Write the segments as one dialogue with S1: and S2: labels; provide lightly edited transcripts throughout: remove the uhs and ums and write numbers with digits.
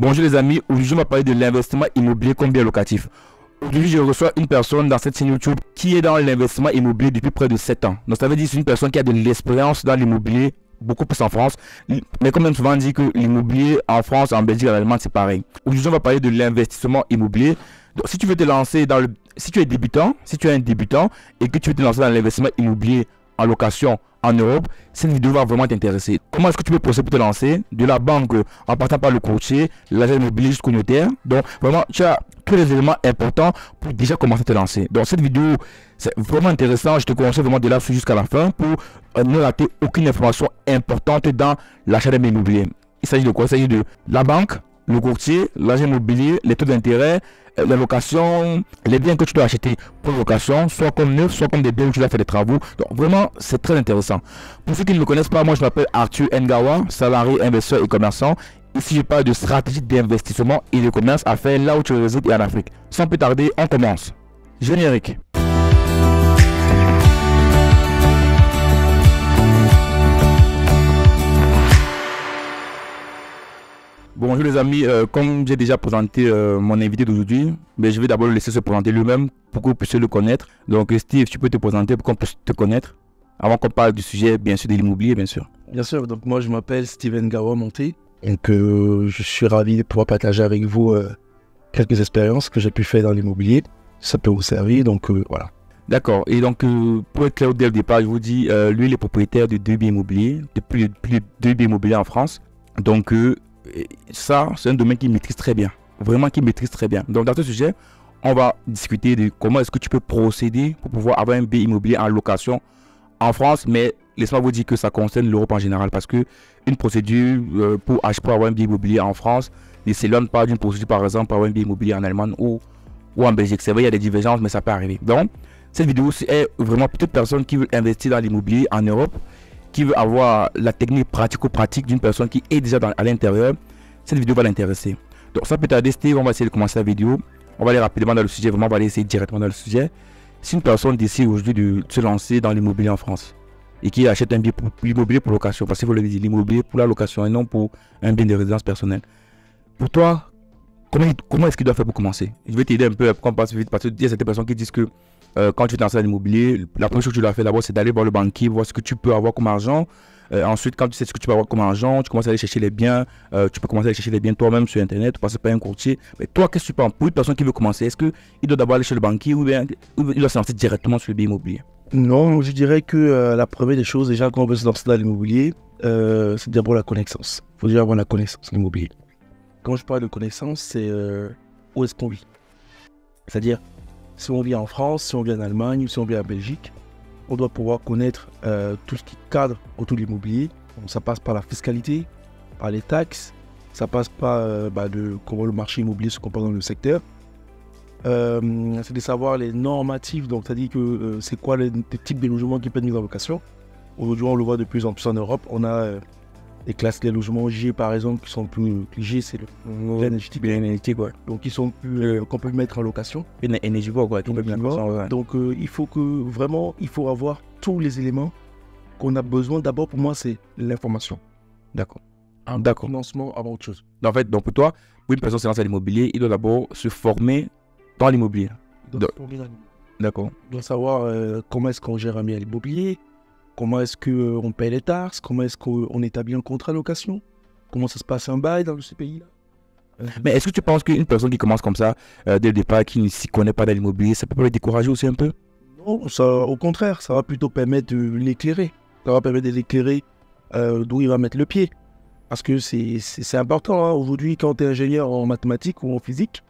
S1: Bonjour les amis, aujourd'hui je vais parler de l'investissement immobilier comme bien locatif. Aujourd'hui je reçois une personne dans cette chaîne YouTube qui est dans l'investissement immobilier depuis près de 7 ans. Donc ça veut dire que c'est une personne qui a de l'expérience dans l'immobilier, beaucoup plus en France. Mais comme même souvent dit que l'immobilier en France, en Belgique, en Allemagne c'est pareil. Aujourd'hui on va parler de l'investissement immobilier. Donc si tu veux te lancer dans le... Si tu es débutant, si tu es un débutant et que tu veux te lancer dans l'investissement immobilier en location en Europe, cette vidéo va vraiment t'intéresser. Comment est-ce que tu peux procéder pour te lancer de la banque en partant par le courtier, l'agent immobilier jusqu'au notaire. Donc vraiment, tu as tous les éléments importants pour déjà commencer à te lancer. Donc cette vidéo, c'est vraiment intéressant. Je te conseille vraiment de la suivre jusqu'à la fin pour ne rater aucune information importante dans l'achat d'un immobilier. Il s'agit de quoi? Il s'agit de la banque, le courtier, l'agent immobilier, les taux d'intérêt, la location, les biens que tu dois acheter pour location, soit comme neuf, soit comme des biens où tu dois faire des travaux. Donc vraiment, c'est très intéressant. Pour ceux qui ne me connaissent pas, moi je m'appelle Arthur Ngawa, salarié, investisseur et commerçant. Ici, je parle de stratégie d'investissement et de commerce à faire là où tu résides et en Afrique. Sans plus tarder, on commence. Générique. Bonjour les amis, comme j'ai déjà présenté mon invité d'aujourd'hui, mais je vais d'abord le laisser se présenter lui-même pour que vous puissiez le connaître. Donc Steve, tu peux te présenter pour qu'on puisse te connaître avant qu'on parle du sujet, bien sûr, de l'immobilier, bien sûr.
S2: Bien sûr, donc moi je m'appelle Steven Ngawa Monté. Donc je suis ravi de pouvoir partager avec vous quelques expériences que j'ai pu faire dans l'immobilier. Ça peut vous servir, donc voilà.
S1: D'accord, et donc pour être clair dès le départ, je vous dis, lui il est propriétaire de 2 biens immobiliers, de plus de 2 biens immobiliers en France. Donc ça, c'est un domaine qu'il maîtrise très bien, vraiment qu'il maîtrise très bien. Donc dans ce sujet, on va discuter de comment est-ce que tu peux procéder pour pouvoir avoir un bien immobilier en location en France, mais laisse-moi vous dire que ça concerne l'Europe en général, parce que une procédure pour avoir un bien immobilier en France ne s'éloigne pas d'une procédure par exemple pour avoir un bien immobilier en Allemagne ou en Belgique. C'est vrai, il y a des divergences, mais ça peut arriver. Donc cette vidéo est vraiment pour toute personne qui veut investir dans l'immobilier en Europe, qui veut avoir la technique pratico-pratique d'une personne qui est déjà à l'intérieur. Cette vidéo va l'intéresser. Donc ça peut tarder, Steve, on va essayer de commencer la vidéo. On va aller rapidement dans le sujet, vraiment on va aller essayer directement dans le sujet. Si une personne décide aujourd'hui de se lancer dans l'immobilier en France et qui achète un bien pour l'immobilier pour location, parce qu'il faut le dire, l'immobilier pour la location et non pour un bien de résidence personnelle. Pour toi, comment est-ce qu'il doit faire pour commencer? Je vais t'aider un peu pour qu'on passe vite, parce qu'il y a certaines personnes qui disent que quand tu te lances dans l'immobilier, la première chose que tu dois faire d'abord, c'est d'aller voir le banquier, voir ce que tu peux avoir comme argent. Ensuite, quand tu sais ce que tu peux avoir comme argent, tu commences à aller chercher les biens. Tu peux commencer à aller chercher les biens toi-même sur Internet, passer par un courtier. Mais toi, qu'est-ce que tu penses? Pour une personne qui veut commencer, est-ce qu'il doit d'abord aller chez le banquier ou bien il doit se lancer directement sur le bien immobilier?
S2: Non, je dirais que la première des choses, déjà, quand on veut se lancer dans l'immobilier, c'est d'abord la connaissance. Il faut déjà avoir la connaissance de l'immobilier. Quand je parle de connaissance, c'est où est-ce qu'on vit. C'est-à-dire, si on vit en France, si on vit en Allemagne ou si on vit en Belgique, on doit pouvoir connaître tout ce qui cadre autour de l'immobilier. Ça passe par la fiscalité, par les taxes, ça passe par de comment le marché immobilier se comporte dans le secteur. C'est de savoir les normatifs, donc c'est-à-dire que c'est quoi les types de logements qui peuvent être mis en location. Aujourd'hui, on le voit de plus en plus en Europe. On a des classes de logements G par exemple qui sont plus G, c'est le bien énergétique, ouais. Donc ils sont plus qu'on peut mettre en location.
S1: Bien énergivore, quoi. Ouais.
S2: Donc il faut que vraiment il faut avoir tous les éléments qu'on a besoin. D'abord pour moi c'est l'information.
S1: D'accord.
S2: D'accord. Financement avant autre chose.
S1: En fait, donc pour toi, pour une personne se lance à l'immobilier, il doit d'abord se former dans l'immobilier. D'accord.
S2: Il doit savoir comment est-ce qu'on gère un bien immobilier. Comment est-ce qu'on paye les taxes? Comment est-ce qu'on établit un contrat de location? Comment ça se passe un bail dans ce pays-là?
S1: Mais est-ce que tu penses qu'une personne qui commence comme ça, dès le départ, qui ne s'y connaît pas dans l'immobilier, ça peut pas le décourager aussi un peu?
S2: Non, ça, au contraire, ça va plutôt permettre de l'éclairer. Ça va permettre de l'éclairer d'où il va mettre le pied. Parce que c'est important. Hein. Aujourd'hui, quand tu es ingénieur en mathématiques ou en physique,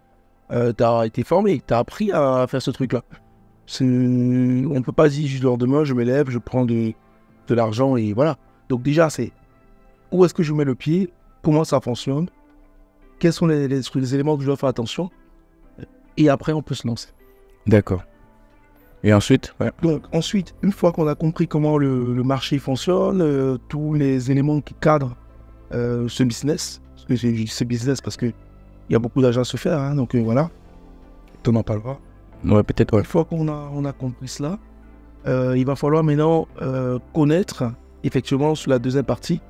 S2: tu as été formé, tu as appris à faire ce truc-là. On ne peut pas dire juste le lendemain, je me lève, je prends de l'argent et voilà. Donc déjà, c'est où est-ce que je mets le pied, comment ça fonctionne, quels sont les éléments que je dois faire attention, et après on peut se lancer.
S1: D'accord. Et ensuite
S2: Donc ensuite, une fois qu'on a compris comment le marché fonctionne, tous les éléments qui cadrent ce business, parce que j'ai dit ce business parce qu'il y a beaucoup d'argent à se faire, hein, donc voilà, on en parlera.
S1: Ouais, peut-être, ouais.
S2: Une fois qu'on a compris cela, il va falloir maintenant connaître, effectivement, sur la deuxième partie,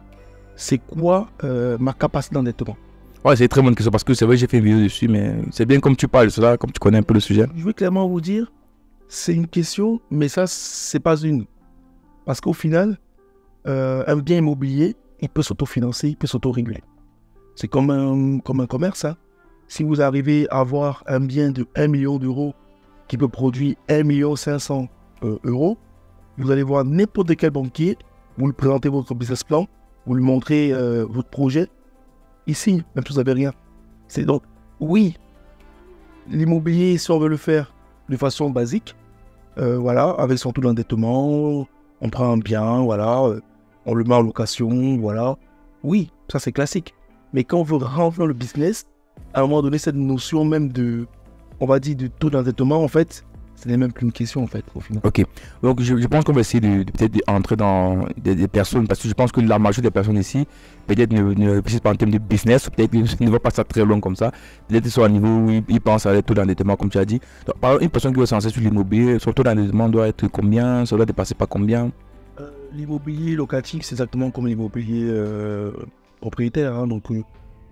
S2: c'est quoi ma capacité d'endettement.
S1: Ouais, c'est une très bonne question parce que c'est vrai que j'ai fait une vidéo dessus, mais c'est bien comme tu parles de cela, comme tu connais un peu le sujet.
S2: Je veux clairement vous dire, c'est une question, mais ça, c'est pas une. Parce qu'au final, un bien immobilier, il peut s'autofinancer, il peut s'autoréguler. C'est comme un commerce. Hein. Si vous arrivez à avoir un bien de 1 million d'euros qui peut produire 1 500 000 euros, vous allez voir n'importe quel banquier, vous lui présentez votre business plan, vous lui montrez votre projet, il signe, même si vous n'avez rien. C'est donc, oui, l'immobilier, si on veut le faire de façon basique, voilà, avec son taux d'endettement, on prend un bien, voilà, on le met en location, voilà. Oui, ça c'est classique. Mais quand on veut rentrer dans le business, à un moment donné, cette notion même de, on va dire, de taux d'endettement, en fait, ce n'est même plus une question, en fait, au final.
S1: Ok, donc je pense qu'on va essayer de peut-être entrer dans des personnes, parce que je pense que la majorité des personnes ici, peut-être ne réfléchissent pas en termes de business, ou peut-être ne vont pas ça très loin comme ça. Peut-être qu'ils sont à un niveau où ils pensent à les taux d'endettement, comme tu as dit. Donc, par exemple, une personne qui veut se lancer sur l'immobilier, son taux d'endettement doit être combien? Ça doit dépasser pas combien?
S2: L'immobilier locatif, c'est exactement comme l'immobilier propriétaire. Hein. Donc,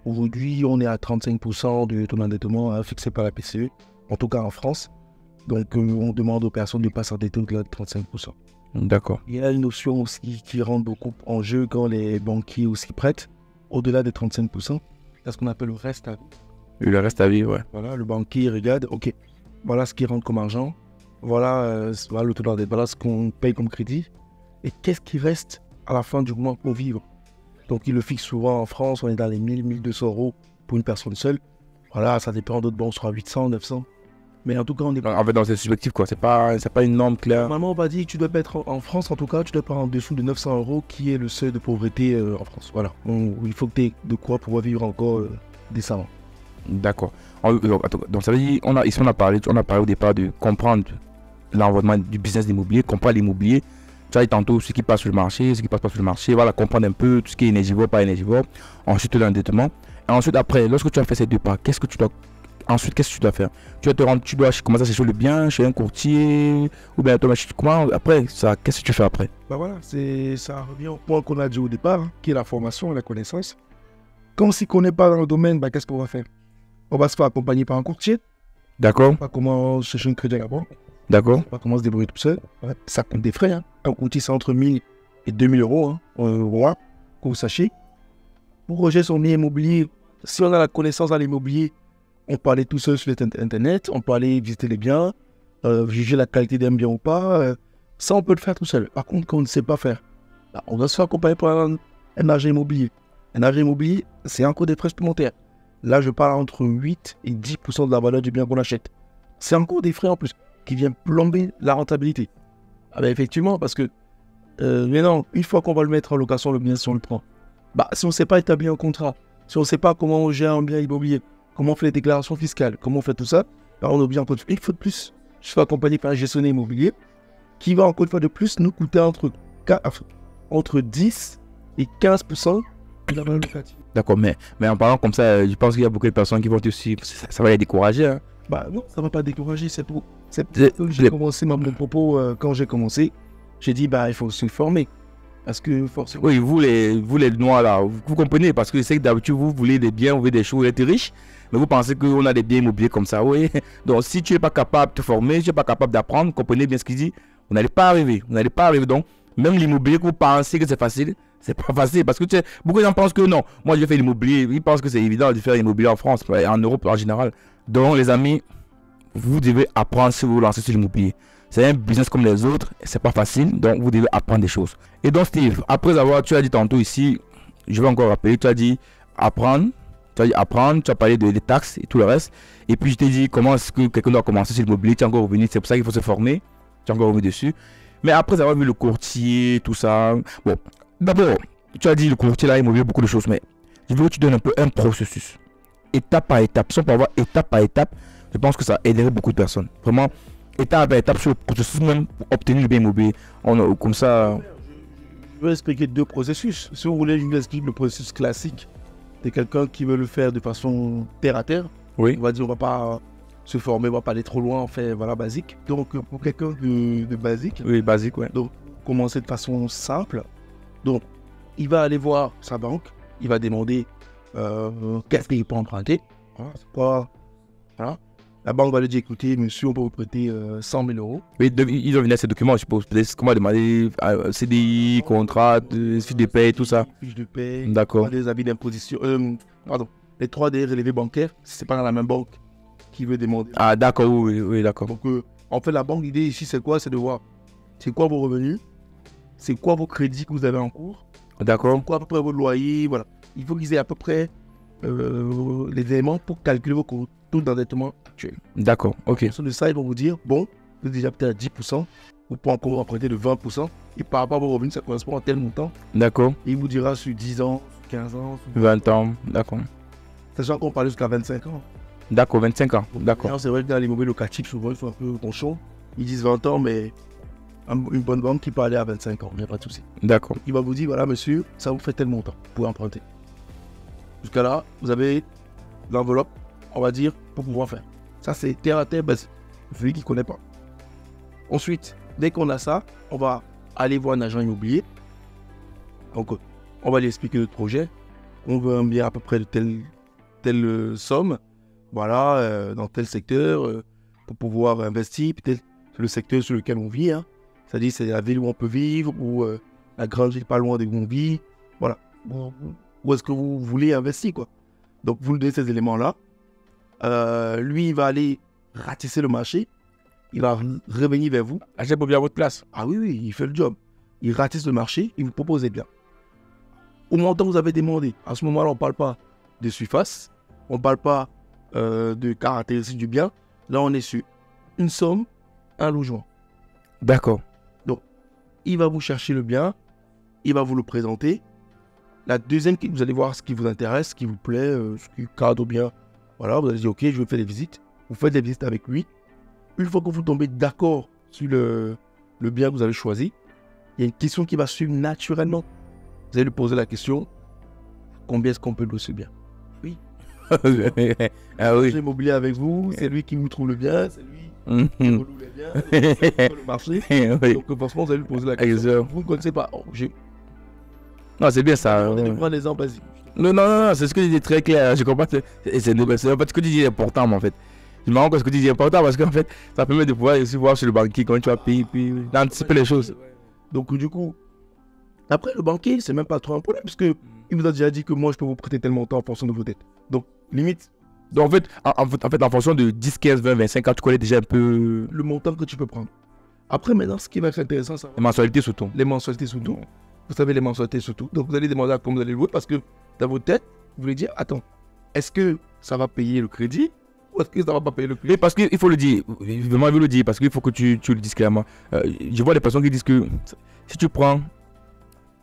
S2: aujourd'hui, on est à 35% de taux d'endettement hein, fixé par la PCE, en tout cas en France. Donc, on demande aux personnes de ne pas s'endetter au-delà de 35%.
S1: D'accord.
S2: Il y a une notion aussi qui rentre beaucoup en jeu quand les banquiers aussi prêtent, au-delà de 35%. C'est ce qu'on appelle le reste à vie.
S1: Et le reste à vivre, ouais.
S2: Voilà, le banquier regarde, ok, voilà ce qui rentre comme argent, voilà, voilà le taux d'endettement, voilà ce qu'on paye comme crédit, et qu'est-ce qui reste à la fin du mois pour vivre. Donc, il le fixe souvent en France, on est dans les 1000, 1200 euros pour une personne seule. Voilà, ça dépend d'autres banques, soit 800, 900. Mais en tout cas, on est...
S1: En fait, dans ces subjectifs, quoi. C'est pas une norme claire.
S2: Normalement, on va dire que tu dois pas être en France, en tout cas, tu dois pas en dessous de 900 euros, qui est le seuil de pauvreté en France. Voilà. Donc, il faut que tu aies de quoi pouvoir vivre encore décemment.
S1: D'accord. Donc, ça veut dire, ici, on a parlé au départ de comprendre l'environnement du business d'immobilier, comprendre l'immobilier. Tu as dit tantôt ce qui passe sur le marché, ce qui passe pas sur le marché. Voilà, comprendre un peu tout ce qui est énergivore, pas énergivore. Ensuite, l'endettement. Et ensuite, après, lorsque tu as fait ces deux pas, qu'est-ce que tu dois faire? Tu dois commencer à chercher le bien chez un courtier ou bien comment après ça, qu'est-ce que tu fais après?
S2: Bah voilà, ça revient au point qu'on a dit au départ, hein, qui est la formation et la connaissance. Quand on ne s'y connaît pas dans le domaine, bah, qu'est-ce qu'on va faire? On va se faire accompagner par un courtier.
S1: D'accord.
S2: Pas comment chercher un crédit à la banque.
S1: D'accord.
S2: Pas comment se débrouiller tout seul. Ouais. Ça coûte des frais. Hein. Un courtier, c'est entre 1000 et 2000 euros. Hein. Voilà, que vous sachiez. Pour rejeter son bien immobilier, si on a la connaissance dans l'immobilier, on peut aller tout seul sur Internet, on peut aller visiter les biens, juger la qualité d'un bien ou pas. Ça, on peut le faire tout seul. Par contre, quand on ne sait pas faire, bah, on va se faire accompagner par un agent immobilier. Un agent immobilier, c'est encore des frais supplémentaires. Là, je parle entre 8 et 10% de la valeur du bien qu'on achète. C'est encore des frais en plus qui viennent plomber la rentabilité. Ah ben effectivement, parce que maintenant, une fois qu'on va le mettre en location, le bien, si on le prend, bah, si on ne sait pas établir un contrat, si on ne sait pas comment on gère un bien immobilier, comment on fait les déclarations fiscales, comment on fait tout ça, bah, on oublie encore une fois de plus. Je suis accompagné par un gestionnaire immobilier qui va encore une fois de plus nous coûter entre 10 et 15% de la valeur locative.
S1: D'accord, mais en parlant comme ça, je pense qu'il y a beaucoup de personnes qui vont te suivre. Ça va les décourager. Hein.
S2: Bah non, ça ne va pas décourager, c'est pour ça que j'ai commencé mon propos quand j'ai commencé. J'ai dit, bah il faut se former. Parce que forcément...
S1: Oui, vous les noirs là, vous comprenez, parce que c'est que d'habitude vous voulez des biens, vous voulez des choses, vous êtes riche, mais vous pensez qu'on a des biens immobiliers comme ça, oui. Donc si tu n'es pas capable de te former, si tu n'es pas capable d'apprendre, comprenez bien ce qu'il dit, vous n'allez pas arriver. Donc, même l'immobilier que vous pensez que c'est facile, c'est pas facile, parce que tu sais, beaucoup de gens pensent que non, moi je vais faire l'immobilier, ils pensent que c'est évident de faire l'immobilier en France, en Europe en général. Donc les amis, vous devez apprendre si vous vous lancez sur l'immobilier. C'est un business comme les autres, c'est pas facile, donc vous devez apprendre des choses. Et donc Steve, tu as dit tantôt ici, je vais encore rappeler, tu as dit apprendre, tu as parlé des taxes et tout le reste. Et puis je t'ai dit comment est-ce que quelqu'un doit commencer sur l'immobilier, tu es encore revenu, c'est pour ça qu'il faut se former, tu es encore revenu dessus. Mais après avoir vu le courtier, tout ça, bon, d'abord, tu as dit le courtier là, immobilier, beaucoup de choses, mais je veux que tu donnes un peu un processus, étape par étape, si on peut avoir étape par étape, je pense que ça aiderait beaucoup de personnes. Vraiment, étape par étape sur le processus même pour obtenir le bien immobilier. Comme ça.
S2: Je vais expliquer deux processus. Si vous voulez, je vous explique le processus classique de quelqu'un qui veut le faire de façon terre à terre.
S1: Oui.
S2: On va dire, on va pas se former, on va pas aller trop loin, on fait voilà basique. Donc pour quelqu'un de basique.
S1: Oui, basique, ouais.
S2: Donc commencer de façon simple. Donc il va aller voir sa banque, il va demander qu'est-ce qu'il peut emprunter. Voilà, c'est quoi, voilà. La banque va lui dire, écoutez, monsieur, on peut vous prêter 100 000 euros.
S1: Oui, ils ont venu à ces documents, je suppose. Peut-être comment demander CDI, contrat, fiche de paie, tout ça.
S2: Fiche de paie,
S1: D'accord.
S2: les avis d'imposition. Les 3D relevés bancaires, si c'est pas dans la même banque qui veut demander.
S1: Ah, d'accord, oui, d'accord.
S2: Donc, en fait, la banque, l'idée ici, c'est quoi? C'est de voir, c'est quoi vos revenus? C'est quoi vos crédits que vous avez en cours?
S1: D'accord.
S2: C'est quoi à peu près vos loyers? Voilà. Il faut qu'ils aient à peu près les éléments pour calculer vos taux d'endettement actuels.
S1: D'accord, ok.
S2: Sur de ça, ils vont vous dire, bon, vous êtes déjà peut-être à 10%, vous pouvez encore emprunter de 20%, et par rapport à vos revenus, ça correspond à tel montant.
S1: D'accord.
S2: Et il vous dira sur 10 ans, sur 15 ans, sur
S1: 20 ans, d'accord.
S2: sachant qu'on parle jusqu'à 25 ans.
S1: D'accord, 25 ans, d'accord.
S2: C'est vrai que dans l'immobilier locatif, souvent, ils sont un peu conchons. Ils disent 20 ans, mais une bonne banque qui peut aller à 25 ans, il n'y a pas de souci.
S1: D'accord.
S2: Il va vous dire, voilà, monsieur, ça vous fait tel montant, vous pouvez emprunter. Jusqu'à là, vous avez l'enveloppe, on va dire, pour pouvoir faire. Ça, c'est terre à terre, celui qui ne connaît pas. Ensuite, dès qu'on a ça, on va aller voir un agent immobilier. Donc, on va lui expliquer notre projet. On veut un bien à peu près de telle somme. Voilà, dans tel secteur, pour pouvoir investir, peut-être le secteur sur lequel on vit. Hein. C'est-à-dire, c'est la ville où on peut vivre, ou la grande ville pas loin de où on vit. Voilà. Où est-ce que vous voulez investir, quoi. Donc, vous lui donnez ces éléments-là. Lui, il va aller ratisser le marché. Il va revenir vers vous.
S1: Achète pour bien à votre place.
S2: Ah oui, il fait le job. Il ratisse le marché, il vous propose des biens. Au montant que vous avez demandé, à ce moment-là, on ne parle pas de surface, on ne parle pas de caractéristiques du bien. Là, on est sur une somme, un logement.
S1: D'accord.
S2: Donc, il va vous chercher le bien, il va vous le présenter. La deuxième, vous allez voir ce qui vous intéresse, ce qui vous plaît, ce qui cadre bien. Voilà, vous allez dire, ok, je vais faire des visites. Vous faites des visites avec lui. Une fois que vous tombez d'accord sur le bien que vous avez choisi, il y a une question qui va suivre naturellement. Vous allez lui poser la question, combien est-ce qu'on peut louer ce bien? Oui.
S1: Ah oui.
S2: J'ai immobilier avec vous, c'est lui qui vous trouve le bien, c'est lui qui vous loue les biens, c'est lui qui le marché.
S1: Oui.
S2: Donc forcément, vous allez lui poser la question. Vous ne connaissez pas.
S1: Non, c'est bien ça.
S2: Je vais prendre l'exemple, vas-y.
S1: Non, c'est ce que tu dis très clair. Je comprends. C'est en fait ce que tu dis est important, mais en fait. Je me rends compte que ce que tu dis est important parce qu'en fait, ça permet de pouvoir aussi voir sur le banquier comment tu vas payer, puis d'anticiper les choses.
S2: Donc du coup, après le banquier, c'est même pas trop un problème parce que il vous a déjà dit que moi je peux vous prêter tel montant en fonction de vos dettes. Donc limite.
S1: Donc en fait, en fonction de 10, 15, 20, 25 ans, tu connais déjà un peu
S2: le montant que tu peux prendre. Après maintenant, ce qui va être intéressant, c'est
S1: les mensualités surtout.
S2: Les mensualités surtout. Vous savez les mensualités surtout. Donc vous allez demander à combien vous allez louer parce que dans votre tête, vous voulez dire, attends, est-ce que ça va payer le crédit ou est-ce que ça va pas payer le crédit?
S1: Et parce qu'il faut le dire, vraiment il veut le dire, parce qu'il faut que tu le dises clairement. Je vois des personnes qui disent que si tu prends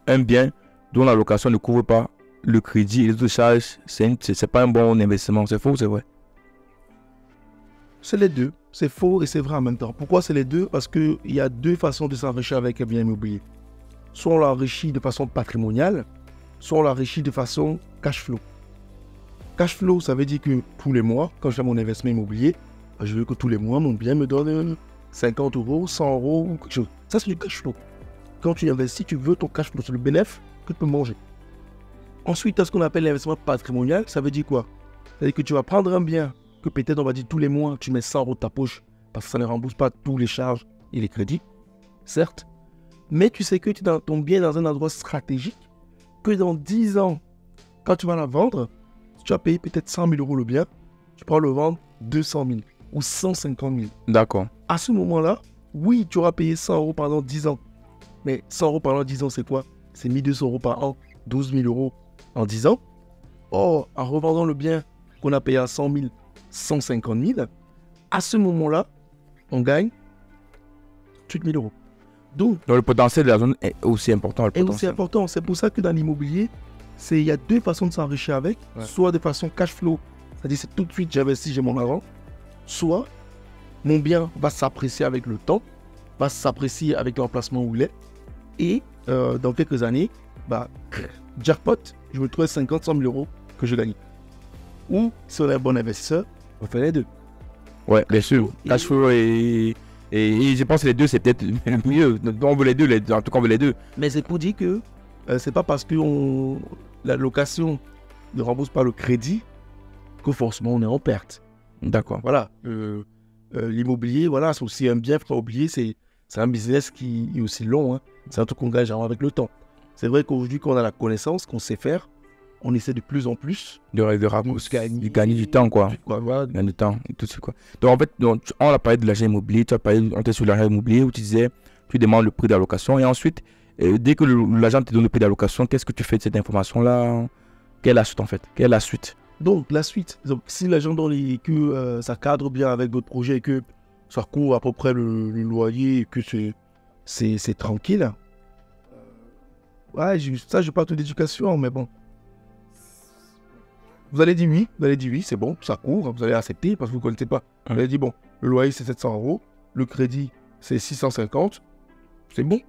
S1: un bien dont la location ne couvre pas le crédit et les autres charges, c'est pas un bon investissement. C'est faux ou c'est vrai?
S2: C'est les deux. C'est faux et c'est vrai en même temps. Pourquoi c'est les deux? Parce qu'il y a deux façons de s'enrichir avec un bien immobilier. Soit on l'enrichit de façon patrimoniale, soit on l'enrichit de façon cash flow. Cash flow, ça veut dire que tous les mois, quand je fais mon investissement immobilier, je veux que tous les mois, mon bien me donne 50 euros, 100 euros ou quelque chose. Ça, c'est du cash flow. Quand tu investis, tu veux ton cash flow, c'est le bénéfice que tu peux manger. Ensuite, tu as ce qu'on appelle l'investissement patrimonial. Ça veut dire quoi? C'est-à-dire que tu vas prendre un bien que peut-être, on va dire, tous les mois, tu mets 100 euros de ta poche parce que ça ne rembourse pas tous les charges et les crédits, certes. Mais tu sais que tu as ton bien dans un endroit stratégique, que dans 10 ans, quand tu vas la vendre, tu vas payer peut-être 100 000 euros le bien, tu pourras le vendre 200 000 ou 150 000.
S1: D'accord.
S2: À ce moment-là, oui, tu auras payé 100 euros pendant 10 ans. Mais 100 euros pendant 10 ans, c'est quoi? C'est 1200 euros par an, 12 000 euros en 10 ans. Or, en revendant le bien qu'on a payé à 100 000, 150 000, à ce moment-là, on gagne 8 000 euros. Donc
S1: le potentiel de la zone est aussi important.
S2: Et aussi important. C'est pour ça que dans l'immobilier, il y a deux façons de s'enrichir avec. Ouais. Soit de façon cash flow, c'est-à-dire c'est tout de suite j'investis, j'ai mon argent. Soit mon bien va s'apprécier avec le temps, va s'apprécier avec l'emplacement où il est. Et dans quelques années, jackpot, je me trouve 50, 100 000 euros que je gagne. Ou si on est un bon investisseur, on fait les deux.
S1: Ouais, bien sûr. Cash flow et je pense que les deux, c'est peut-être mieux. On veut les deux, en tout cas, on veut les deux.
S2: Mais c'est pour dire que c'est pas parce que la location ne rembourse pas le crédit, que forcément on est en perte.
S1: D'accord.
S2: Voilà. L'immobilier, voilà, c'est aussi un bien, faut pas oublier, c'est un business qui est aussi long. Hein. C'est un truc qu'on gagne avec le temps. C'est vrai qu'aujourd'hui, quand on a la connaissance, qu'on sait faire, on essaie de plus en plus
S1: De gagner du temps, quoi.
S2: Voilà.
S1: Gagner du temps, et tout de suite, quoi. Donc, en fait, on a parlé de l'agent immobilier, on était sur l'agent immobilier où tu disais, tu demandes le prix d'allocation et ensuite, dès que l'agent te donne le prix d'allocation, qu'est-ce que tu fais de cette information-là? Quelle est la suite, en fait? Quelle est la suite?
S2: Donc, la suite. Donc, si l'agent donne que ça cadre bien avec votre projet et que ça couvre à peu près le loyer et que c'est tranquille. Ouais, ça, je parle d'éducation, mais bon. Vous allez dire oui, c'est bon, ça couvre, vous allez accepter parce que vous ne connaissez pas. Vous allez dire, bon, le loyer c'est 700 euros, le crédit c'est 650, c'est bon.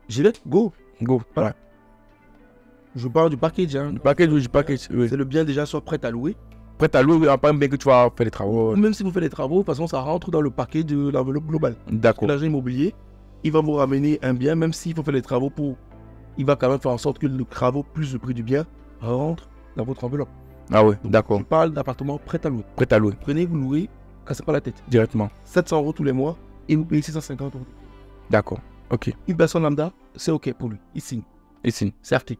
S2: J'y vais, go. Voilà. Je parle du package. Hein.
S1: Du package, oui, du package. Oui.
S2: C'est le bien déjà soit prêt à louer.
S1: Prêt à louer, pas bien que tu vas faire les travaux.
S2: Même si vous faites les travaux, de toute façon, ça rentre dans le paquet de l'enveloppe globale.
S1: D'accord.
S2: L'agent immobilier, il va vous ramener un bien, même s'il faut faire les travaux il va quand même faire en sorte que le travaux plus le prix du bien rentre dans votre enveloppe.
S1: Ah ouais,
S2: Donc,
S1: d'accord.
S2: Je parle d'appartement prêt à louer.
S1: Prêt à louer.
S2: Prenez, vous louez, cassez pas la tête.
S1: Directement.
S2: 700 euros tous les mois et vous payez 650 euros.
S1: D'accord. Ok.
S2: Une personne lambda, c'est ok pour lui. Il signe.
S1: Ici.
S2: C'est acté.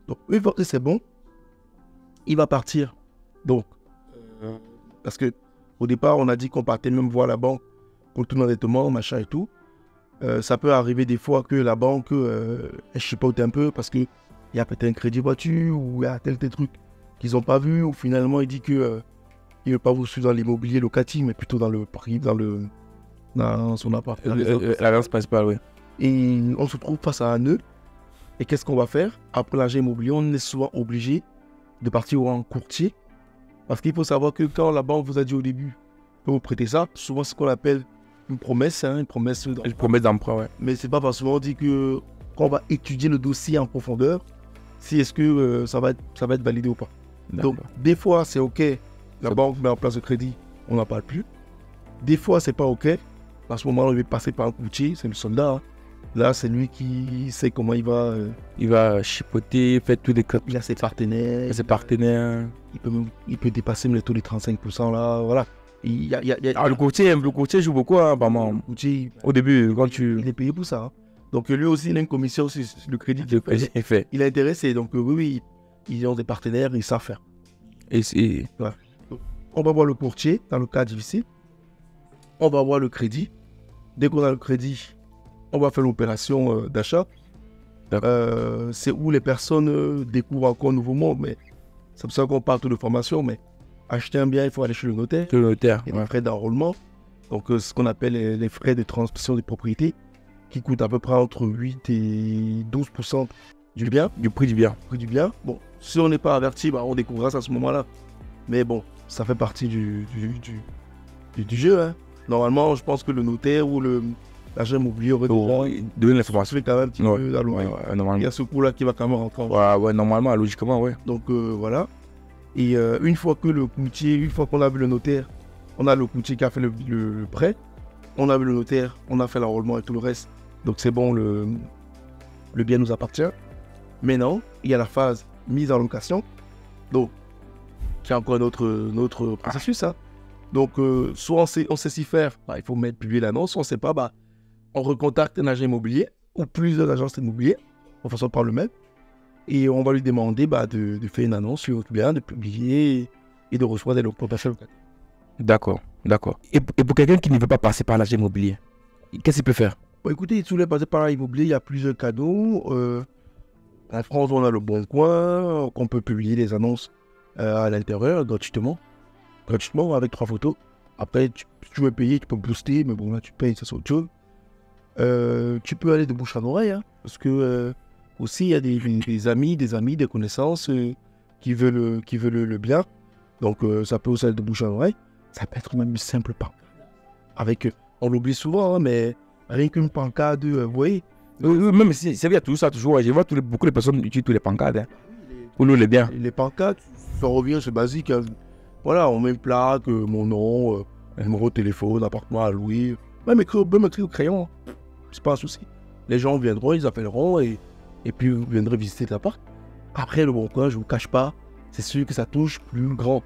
S2: Donc, une fois que c'est bon, il va partir. Donc, parce que au départ, on a dit qu'on partait même voir la banque pour tout l'endettement, machin et tout. Ça peut arriver des fois que la banque elle chipote un peu parce qu'il y a peut-être un crédit voiture ou il y a tel truc qu'ils n'ont pas vu, ou finalement il dit que il ne veut pas vous suivre dans l'immobilier locatif, mais plutôt dans son appart.
S1: L'agence principale, oui.
S2: Et on se trouve face à un nœud. Et qu'est-ce qu'on va faire? Après l'agent immobilier, on est souvent obligé de partir en courtier. Parce qu'il faut savoir que quand la banque vous a dit au début que vous prêtez ça, souvent c'est ce qu'on appelle une promesse. Une promesse
S1: d'emprunt, ouais.
S2: Mais c'est pas forcément dit que quand on va étudier le dossier en profondeur, si est-ce que ça va être validé ou pas. Donc des fois c'est ok, la banque met en place le crédit, on n'en parle plus. Des fois c'est pas ok, à ce moment-là on va passer par un courtier, c'est le soldat. Hein. Là, c'est lui qui sait comment il va...
S1: Il va chipoter, faire tous les...
S2: Il a ses partenaires. Il peut dépasser le taux de 35% là, voilà.
S1: Le courtier joue beaucoup, hein, apparemment.
S2: Le courtier,
S1: au début, quand
S2: il est payé pour ça. Hein. Donc lui aussi, il a une commission sur le crédit.
S1: Le crédit est fait.
S2: Il est intéressé, donc oui, ils ont des partenaires, ils savent faire. Voilà. Donc, on va voir le courtier dans le cas difficile. On va voir le crédit. Dès qu'on a le crédit, on va faire l'opération d'achat. C'est où les personnes découvrent encore un nouveau monde, mais c'est pour ça qu'on parle de formation, mais acheter un bien, il faut aller chez le notaire.
S1: Le notaire,
S2: il y a des frais d'enrôlement. Donc ce qu'on appelle les frais de transmission des propriétés, qui coûtent à peu près entre 8 et 12% du bien.
S1: Du prix du bien.
S2: Bon, si on n'est pas averti, on découvrira ça à ce moment-là. Mais bon, ça fait partie du jeu. Hein. Normalement, je pense que le notaire ou l'agent immobilier aurait
S1: donné l'information.
S2: Quand même un petit peu la loi.
S1: Il
S2: y a ce coup-là qui va quand même rentrer
S1: en normalement, logiquement, ouais.
S2: Donc voilà. Et une fois qu'on a vu le notaire, on a le courtier qui a fait le prêt, on a vu le notaire, on a fait l'enrôlement et tout le reste. Donc c'est bon, le bien nous appartient. Maintenant, il y a la phase mise en location. Donc, qui est encore notre processus. Hein. Donc, soit on sait s'y faire, il faut publier l'annonce, soit on ne sait pas, on recontacte un agent immobilier ou plusieurs agences immobilières, en façon par le même, et on va lui demander de faire une annonce sur votre bien, de publier et de recevoir des potentiels locataires.
S1: D'accord. Et pour quelqu'un qui ne veut pas passer par l'agent immobilier, qu'est-ce qu'il peut faire?
S2: Écoutez, si vous voulez passer par l'immobilier, il y a plusieurs canaux. En France, on a le Bon Coin, qu'on peut publier des annonces à l'intérieur gratuitement, avec 3 photos. Après, si tu veux payer, tu peux booster, mais bon, là, tu payes, ça c'est autre chose. Tu peux aller de bouche à oreille, hein, parce que aussi, il y a des amis, des connaissances qui veulent le bien. Donc, ça peut aussi aller de bouche à oreille. Ça peut être même simple pas. On l'oublie souvent, hein, mais rien qu'une pancarte, vous voyez.
S1: Même si c'est bien tout ça, toujours. Je vois beaucoup de personnes utilisent tous les pancartes. Hein, pour nous, les biens.
S2: Les pancartes, ça revient, c'est basique. Hein. Voilà, on met une plaque, mon nom, numéro de téléphone, appartement à louer. Même écrit au crayon, c'est pas un souci. Les gens viendront, ils appelleront et puis vous viendrez visiter l'appart. Après, le Bon Coin, je vous cache pas, c'est sûr que ça touche plus grand.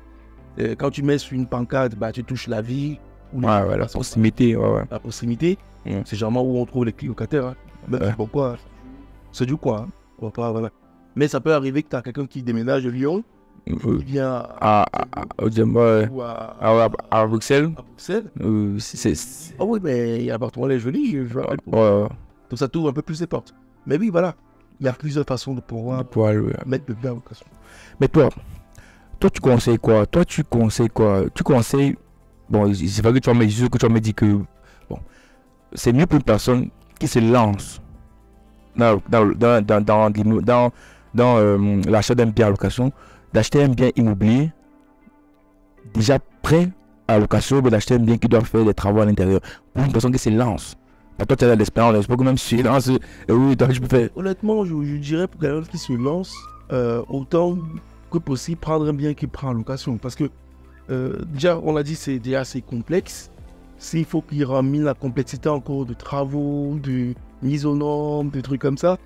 S2: Quand tu mets sur une pancarte, bah, tu touches la vie. Ou
S1: La proximité,
S2: La proximité, c'est généralement où on trouve les locataires. Hein. Même pourquoi c'est du coin. Hein. On va pas, voilà. Mais ça peut arriver que tu as quelqu'un qui déménage de Lyon, qui vient
S1: à Bruxelles.
S2: À Bruxelles.
S1: Ah
S2: oui, mais l'appartement est joli. Donc ça t'ouvre un peu plus les portes. Mais oui, voilà. Il y a plusieurs façons de pouvoir mettre le bien en location.
S1: Mais toi, tu conseilles quoi? Tu conseilles... Bon, c'est vrai que tu vas me dire que bon, c'est mieux pour une personne qui se lance dans l'achat d'un bien à location, d'acheter un bien immobilier déjà prêt à la location, mais d'acheter un bien qui doit faire des travaux à l'intérieur. Pour une personne qui se lance. Toi, tu as de l'expérience, je peux même se lance. Oui, toi, je peux faire.
S2: Honnêtement, je dirais pour quelqu'un qui se lance, autant que possible, prendre un bien qui prend en location. Parce que, déjà, on l'a dit, c'est déjà assez complexe. S'il faut qu'il ramène la complexité encore de travaux, de mise aux normes, de trucs comme ça,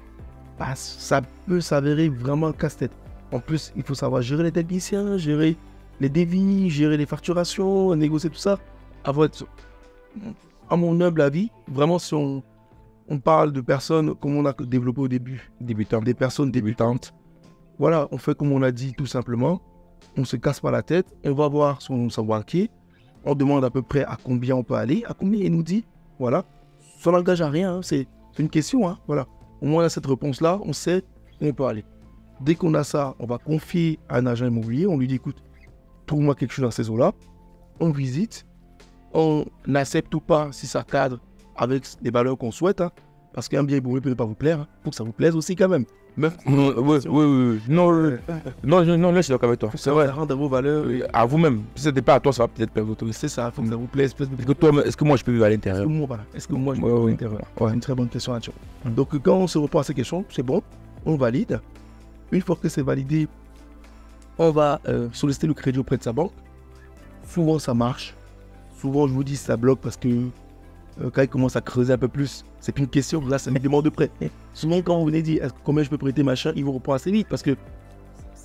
S2: bah, ça peut s'avérer vraiment casse-tête. En plus, il faut savoir gérer les techniciens, gérer les devis, gérer les facturations, négocier tout ça. À mon humble avis, vraiment, si on parle de personnes comme on a développé au début, des personnes débutantes, voilà, on fait comme on a dit tout simplement, on se casse pas la tête, on va voir son banquier, on demande à peu près à combien on peut aller, à combien il nous dit, voilà, ça n'engage à rien, hein, c'est une question, hein, voilà. Au moins, on a cette réponse-là, on sait où on peut aller. Dès qu'on a ça, on va confier à un agent immobilier, on lui dit, écoute, trouve-moi quelque chose dans ces eaux-là, on visite, on n'accepte ou pas si ça cadre avec les valeurs qu'on souhaite, hein, parce qu'un bien immobilier peut ne pas vous plaire, hein, pour que ça vous plaise aussi quand même.
S1: Oui. Non, là, je suis d'accord avec toi.
S2: C'est vrai. Ça rentre à vos valeurs.
S1: À vous-même. Si ce n'était pas à toi, ça va peut-être plaire aux autres.
S2: C'est ça, il faut que ça vous plaise.
S1: Est-ce que moi, je peux vivre à l'intérieur?
S2: Est-ce que moi, je peux vivre à l'intérieur? C'est une très bonne question, Ancho. Donc, quand on se reprend à ces questions, c'est bon, on valide. Une fois que c'est validé, on va solliciter le crédit auprès de sa banque. Souvent, ça marche. Souvent, je vous dis, ça bloque parce que quand il commence à creuser un peu plus, c'est plus une question, là, c'est une demande de prêt. Souvent, quand vous venez dire combien je peux prêter machin, il vous reprend assez vite parce que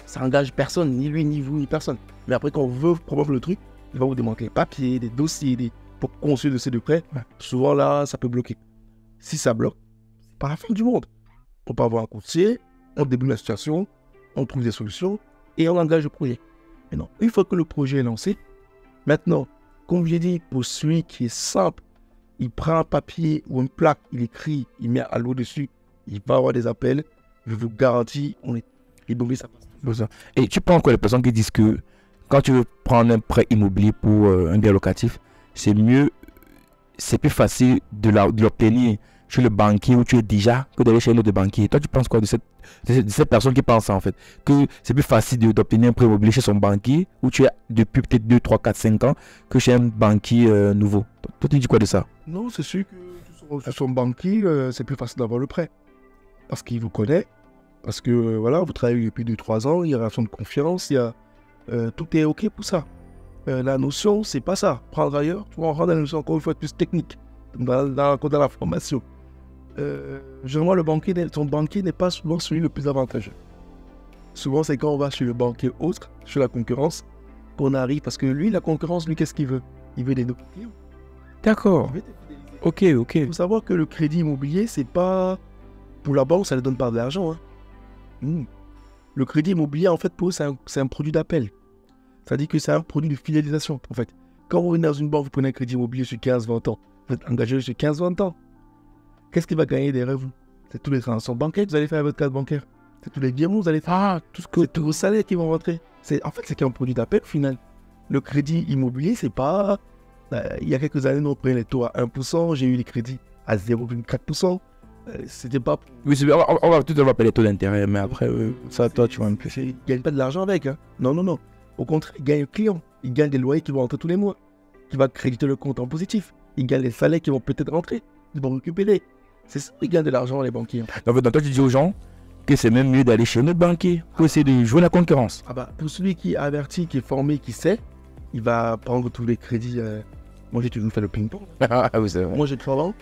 S2: ça engage personne, ni lui, ni vous, ni personne. Mais après, quand on veut promouvoir le truc, il va vous demander les papiers, des dossiers, pour construire le dossier de prêt. Ouais. Souvent, là, ça peut bloquer. Si ça bloque, c'est pas la fin du monde. On peut avoir un courtier, on débloque la situation, on trouve des solutions et on engage le projet. Mais non, une fois que le projet est lancé, maintenant, comme je l'ai dit, pour celui qui est simple, il prend un papier ou une plaque, il écrit, il met à l'eau dessus, il va avoir des appels. Je vous garantis, l'immobilier, ça passe.
S1: Et tu prends quoi les personnes qui disent que quand tu veux prendre un prêt immobilier pour un bien locatif, c'est plus facile de l'obtenir chez le banquier où tu es déjà que d'aller chez un autre banquier. Toi, tu penses quoi de cette personne qui pense ça en fait? Que c'est plus facile d'obtenir un prêt immobilier chez son banquier où tu es depuis peut-être 2, 3, 4, 5 ans que chez un banquier nouveau. Toi, tu dis quoi de ça?
S2: Non, c'est sûr que chez son banquier, c'est plus facile d'avoir le prêt. Parce qu'il vous connaît. Parce que voilà, vous travaillez depuis 2, 3 ans, il y a une relation de confiance, tout est OK pour ça. La notion, c'est pas ça. Prendre ailleurs, tu vois, on rentre dans la notion encore une fois plus technique, dans la formation. Généralement, son banquier n'est pas souvent celui le plus avantageux. Souvent, c'est quand on va chez le banquier autre, chez la concurrence, qu'on arrive, parce que lui, la concurrence, lui, qu'est-ce qu'il veut? Il veut des nouveaux clients.
S1: D'accord. Ok.
S2: Il faut savoir que le crédit immobilier, c'est pas... Pour la banque, ça ne donne pas de l'argent. Hein. Le crédit immobilier, en fait, pour eux, c'est un produit d'appel. C'est-à-dire que c'est un produit de fidélisation, en fait. Quand vous venez dans une banque, vous prenez un crédit immobilier sur 15-20 ans. Vous êtes engagé sur 15-20 ans. Qu'est-ce qui va gagner derrière vous? C'est tous les transactions bancaires que vous allez faire à votre carte bancaire. C'est tous les virements que vous allez faire. C'est tous vos salaires qui vont rentrer. En fait, c'est qu'un produit d'appel, au final. Le crédit immobilier, c'est pas... il y a quelques années, nous, on prenait les taux à 1%. J'ai eu les crédits à 0,4%. C'était pas...
S1: Oui, on va tout appeler les taux d'intérêt, mais après, ça, toi, tu vois un peu.
S2: Ils ne gagnent pas de l'argent avec. Hein. Non. Au contraire, ils gagnent le client. Ils gagnent des loyers qui vont rentrer tous les mois, qui va créditer le compte en positif. Ils gagnent les salaires qui vont peut-être rentrer. Ils vont récupérer. C'est ça, ils gagnent de l'argent, les banquiers.
S1: Donc, toi, tu dis aux gens que c'est même mieux d'aller chez notre banquier pour essayer de jouer la concurrence.
S2: Pour celui qui est averti, qui est formé, qui sait, il va prendre tous les crédits. Moi, j'ai toujours fait le ping-pong.
S1: Oui, c'est vrai.
S2: Moi, j'ai 3 banques.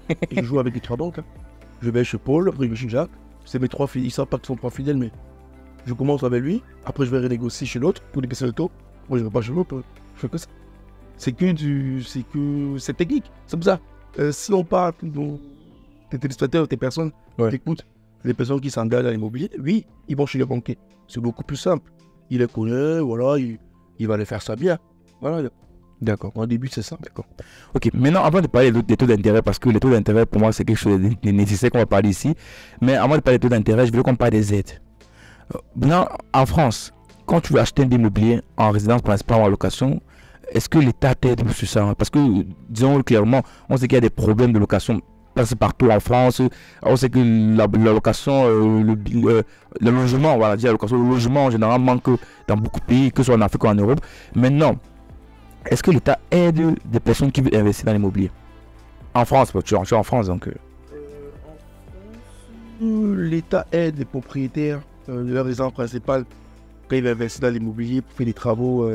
S2: Et je joue avec les 3 banques. Hein. Je vais chez Paul, après je vais chez Jacques. C'est mes 3 fidèles. Ils ne savent pas qu'ils sont 3 fidèles, mais Je commence avec lui, après je vais renégocier chez l'autre pour débaisser le taux. Moi je ne vais pas chez l'autre, je fais que ça. C'est technique, c'est comme ça. Si on parle des téléspectateurs, des personnes qui écoutent, les personnes qui s'engagent dans l'immobilier, oui, ils vont chez les banquiers. C'est beaucoup plus simple. Il les connaît, voilà, il va les faire ça bien. Voilà.
S1: D'accord.
S2: Au début, c'est ça.
S1: D'accord. Ok, maintenant, avant de parler des taux d'intérêt, parce que les taux d'intérêt, pour moi, c'est quelque chose de nécessaire qu'on va parler ici. Mais avant de parler des taux d'intérêt, je veux qu'on parle des aides. Maintenant, en France, quand tu veux acheter un bien immobilier en résidence principale ou en location, est-ce que l'État t'aide sur ça? Parce que, disons clairement, on sait qu'il y a des problèmes de location partout en France. On sait que la location, le logement, voilà, dire la location, le logement en général manque dans beaucoup de pays, que ce soit en Afrique ou en Europe. Maintenant, est-ce que l'État aide des personnes qui veulent investir dans l'immobilier? En France, tu es en France donc.
S2: L'État aide les propriétaires de leur résidence principale quand ils veulent investir dans l'immobilier pour faire des travaux,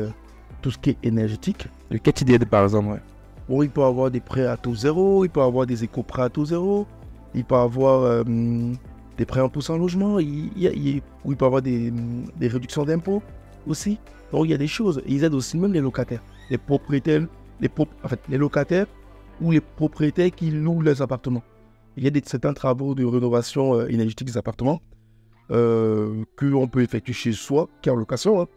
S2: tout ce qui est énergétique.
S1: De quelle idée par exemple, ouais.
S2: Bon, il peut avoir des prêts à taux zéro, il peut avoir des éco-prêts à taux zéro, il peut avoir des prêts en poussant logement, il peut avoir des réductions d'impôts aussi. Donc il y a des choses. Ils aident aussi même les locataires, les propriétaires, les locataires ou les propriétaires qui louent leurs appartements. Il y a certains travaux de rénovation énergétique des appartements qu'on peut effectuer chez soi, qui est en location. Hein.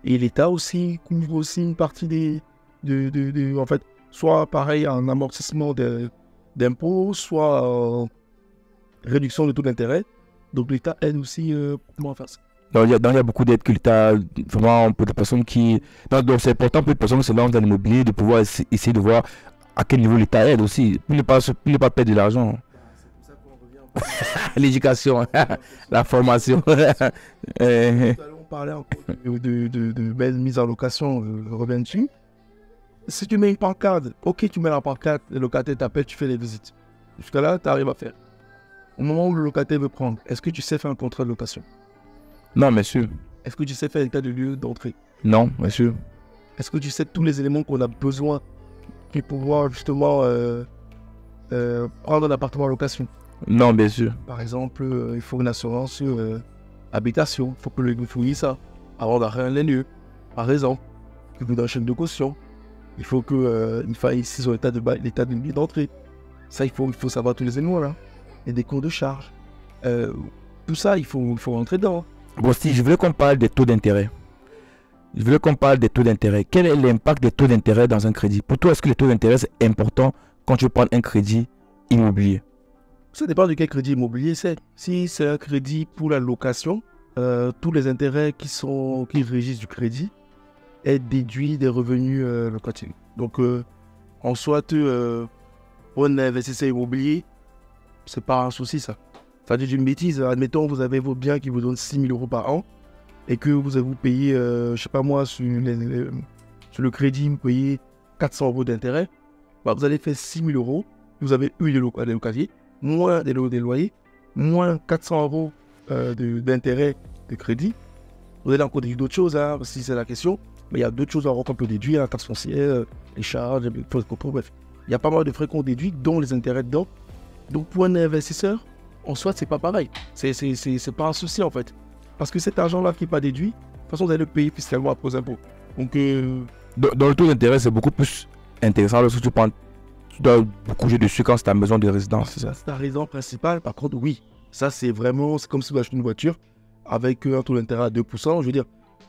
S2: Et l'État aussi couvre aussi une partie en fait, soit pareil en amortissement d'impôts, soit en réduction de taux d'intérêt. Donc l'État aide aussi comment faire ça.
S1: Donc il y a beaucoup d'aides que l'État, vraiment pour des personnes qui... Donc c'est important pour les personnes qui se lancent dans l'immobilier de pouvoir essayer de voir à quel niveau l'État aide aussi, pour ne pas perdre de l'argent.
S2: C'est pour ça qu'on revient
S1: l'éducation, la formation.
S2: On parlait encore de mise en location, je reviens dessus. Si tu mets une pancarte, ok, tu mets la pancarte, le locataire t'appelle, tu fais les visites. Jusqu'à là, tu arrives à faire. Au moment où le locataire veut prendre, est-ce que tu sais faire un contrat de location?
S1: Non, monsieur.
S2: Est-ce que tu sais faire l'état de lieu d'entrée?
S1: Non, monsieur.
S2: Est-ce que tu sais tous les éléments qu'on a besoin pour pouvoir justement prendre un appartement en location?
S1: Non, bien sûr.
S2: Par exemple, il faut une assurance sur habitation. Il faut que le fournisse ça avant d'arrêter les lieux. Par exemple, il faut une chaîne de caution. Il faut qu'il faille ici sur l'état de lieu d'entrée. Ça, il faut savoir tous les éléments là. Il y a des comptes de charge. Tout ça, il faut rentrer dedans.
S1: Bon, si je voulais qu'on parle des taux d'intérêt. Quel est l'impact des taux d'intérêt dans un crédit? Pour toi, est-ce que les taux d'intérêt c'est important quand tu veux prendre un crédit immobilier?
S2: Ça dépend de quel crédit immobilier c'est. Si c'est un crédit pour la location, tous les intérêts qui régissent du crédit est déduit des revenus locatifs. Donc, en soit, pour un investisseur immobilier, c'est pas un souci ça. Ça dit une bêtise. Admettons, vous avez vos biens qui vous donnent 6 000 € par an et que vous payez, je sais pas moi, sur le crédit, vous payez 400 € d'intérêt. Bah, vous allez faire 6 000 €. Vous avez eu des locations, moins des loyers, moins 400 € d'intérêt de crédit. Vous allez encore déduire d'autres choses, hein, si c'est la question. Mais il y a d'autres choses qu'on peut déduire, la taxe foncière, les charges, bref. Il y a pas mal de frais qu'on déduit, dont les intérêts dedans. Donc pour un investisseur, en soi, c'est pas pareil. C'est pas un souci en fait. Parce que cet argent-là qui n'est pas déduit, de toute façon, vous allez le payer fiscalement après aux impôts. Donc,
S1: dans le taux d'intérêt, c'est beaucoup plus intéressant lorsque tu dois beaucoup jouer dessus quand c'est ta maison de résidence.
S2: C'est ça, c'est ta résidence principale. Par contre, oui, ça c'est vraiment, c'est comme si vous achetez une voiture avec un taux d'intérêt à 2%. Je veux dire,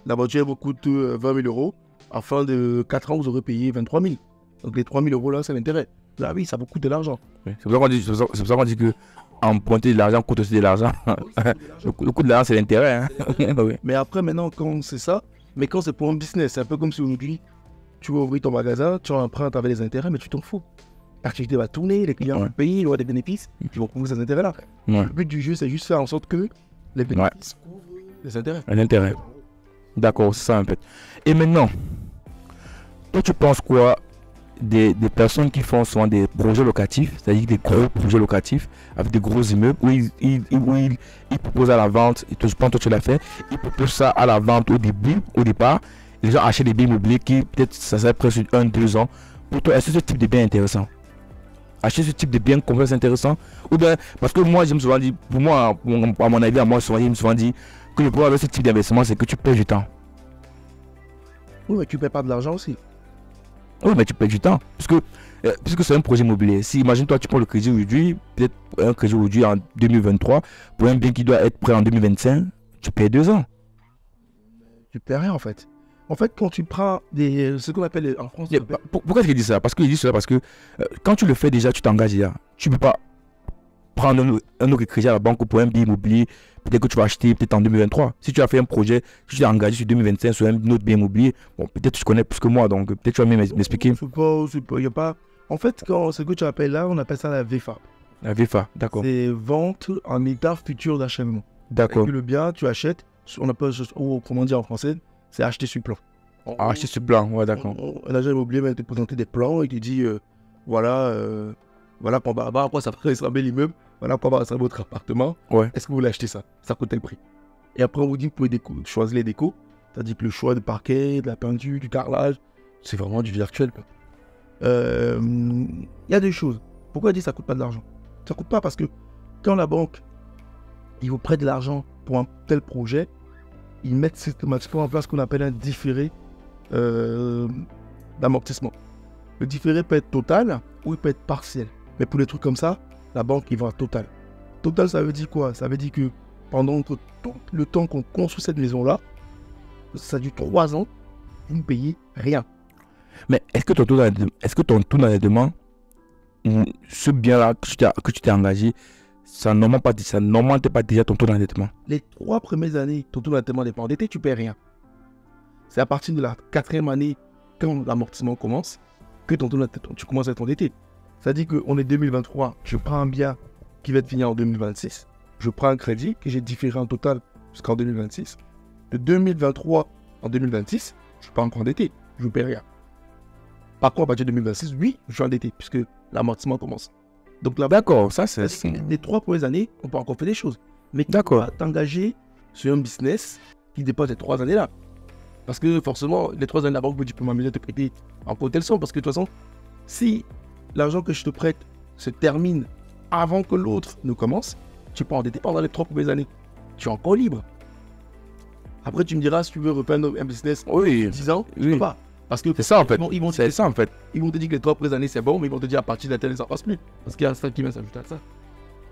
S2: la voiture vous coûte 20 000 €. À fin de 4 ans, vous aurez payé 23 000. Donc les 3 000 € là, c'est l'intérêt. Là, oui, ça vous coûte de l'argent.
S1: Oui. C'est pour ça qu'on dit que emprunter de l'argent coûte aussi de l'argent. Le coût de l'argent, c'est l'intérêt. Hein. Oui.
S2: Mais après, maintenant, quand c'est ça, mais quand c'est pour un business, c'est un peu comme si aujourd'hui, tu vas ouvrir ton magasin, tu empruntes avec les intérêts, mais tu t'en fous. L'activité va tourner, les clients vont payer, il y aura des bénéfices, tu vas prendre ces intérêts-là. Le but du jeu, c'est juste faire en sorte que les bénéfices couvrent les intérêts.
S1: L'intérêt. D'accord, c'est ça un peu. Et maintenant, toi, tu penses quoi des personnes qui font souvent des projets locatifs, c'est-à-dire des gros projets locatifs avec des gros immeubles où ils proposent à la vente, et je pense que tu l'as fait, ils proposent ça à la vente au départ, les gens achètent des biens immobiliers qui peut-être ça serait presque 1-2 ans. Pour toi, est-ce que ce type de bien est intéressant? Acheter ce type de bien complètement intéressant? Ou bien, parce que moi, je me suis souvent dit, pour moi, à mon avis, je me suis souvent dit, que le problème avec ce type d'investissement, c'est que tu perds du temps.
S2: Oui, mais tu ne paies pas de l'argent aussi.
S1: Oui, mais tu perds du temps. Puisque c'est un projet immobilier. Si, imagine-toi, tu prends le crédit aujourd'hui, peut-être un crédit aujourd'hui en 2023, pour un bien qui doit être prêt en 2025, tu perds 2 ans.
S2: Tu ne paies rien en fait. En fait, quand tu prends ce qu'on appelle en France...
S1: Pourquoi est-ce qu'il dit ça? Parce qu'il dit cela parce que quand tu le fais déjà, tu t'engages déjà. Tu ne peux pas prendre un autre crédit à la banque pour un bien immobilier, peut-être que tu vas acheter peut-être en 2023. Si tu as fait un projet, si tu t'es engagé sur 2025 sur un autre bien immobilier, bon, peut-être tu connais plus que moi, donc peut-être tu vas m'expliquer.
S2: Y a pas... En fait, ce que tu appelles là, on appelle ça la VFA.
S1: La VFA, d'accord.
S2: C'est vente en état futur d'achèvement.
S1: D'accord.
S2: Le bien, tu achètes, on appelle, ou comment dire en français, c'est acheter sur plan.
S1: Acheter sur plan, ouais, d'accord.
S2: Un agent immobilier va te présenter des plans et te dit, voilà à quoi ça va ressembler l'immeuble, voilà à quoi va ressembler votre appartement.
S1: Ouais.
S2: Est-ce que vous voulez acheter ça? Ça coûte tel prix. Et après, on vous dit que vous pouvez choisir les décos. C'est-à-dire que le choix de parquet, de la peinture, du carrelage, c'est vraiment du virtuel. Il y a des choses. Pourquoi il dit que ça coûte pas de l'argent? Ça coûte pas parce que quand la banque, ils vous prêtent de l'argent pour un tel projet, ils mettent systématiquement en place ce qu'on appelle un différé d'amortissement. Le différé peut être total ou il peut être partiel. Mais pour des trucs comme ça, la banque, ils vont à total. Total, ça veut dire quoi? Ça veut dire que pendant tout le temps qu'on construit cette maison-là, ça dure 3 ans, vous ne payez rien.
S1: Mais est-ce que ton taux d'endettement, ce bien-là que tu t'es engagé, ça n'augmente pas déjà ton taux d'endettement?
S2: Les 3 premières années, ton taux d'endettement n'est pas endetté, tu ne paies rien. C'est à partir de la 4e année, quand l'amortissement commence, que tu commences à être endetté. C'est-à-dire qu'on est 2023, je prends un bien qui va être fini en 2026, je prends un crédit que j'ai différé en total jusqu'en 2026. De 2023 en 2026, je ne suis pas encore endetté, je ne paie rien. Par contre, à partir de 2026, oui, je suis endetté, puisque l'amortissement commence. Donc là,
S1: d'accord, ça c'est...
S2: Les 3 premières années, on peut encore faire des choses. Mais tu
S1: d'accord.
S2: vas t'engager sur un business qui dépasse les 3 années-là. Parce que forcément, les 3 années, la banque peut dire, m'amuser à te prêter encore telle somme. Parce que de toute façon, si l'argent que je te prête se termine avant que l'autre ne commence, tu peux endetter pendant les 3 premières années. Tu es encore libre. Après, tu me diras, si tu veux reprendre un business
S1: oui,
S2: 10 ans, tu
S1: oui.
S2: peux pas. Parce que
S1: c'est ça en fait.
S2: C'est ça en fait. Ils vont te dire que les 3 premières années c'est bon, mais ils vont te dire à partir de la telle, ça passe plus. Parce qu'il y a ça qui vient s'ajouter à ça.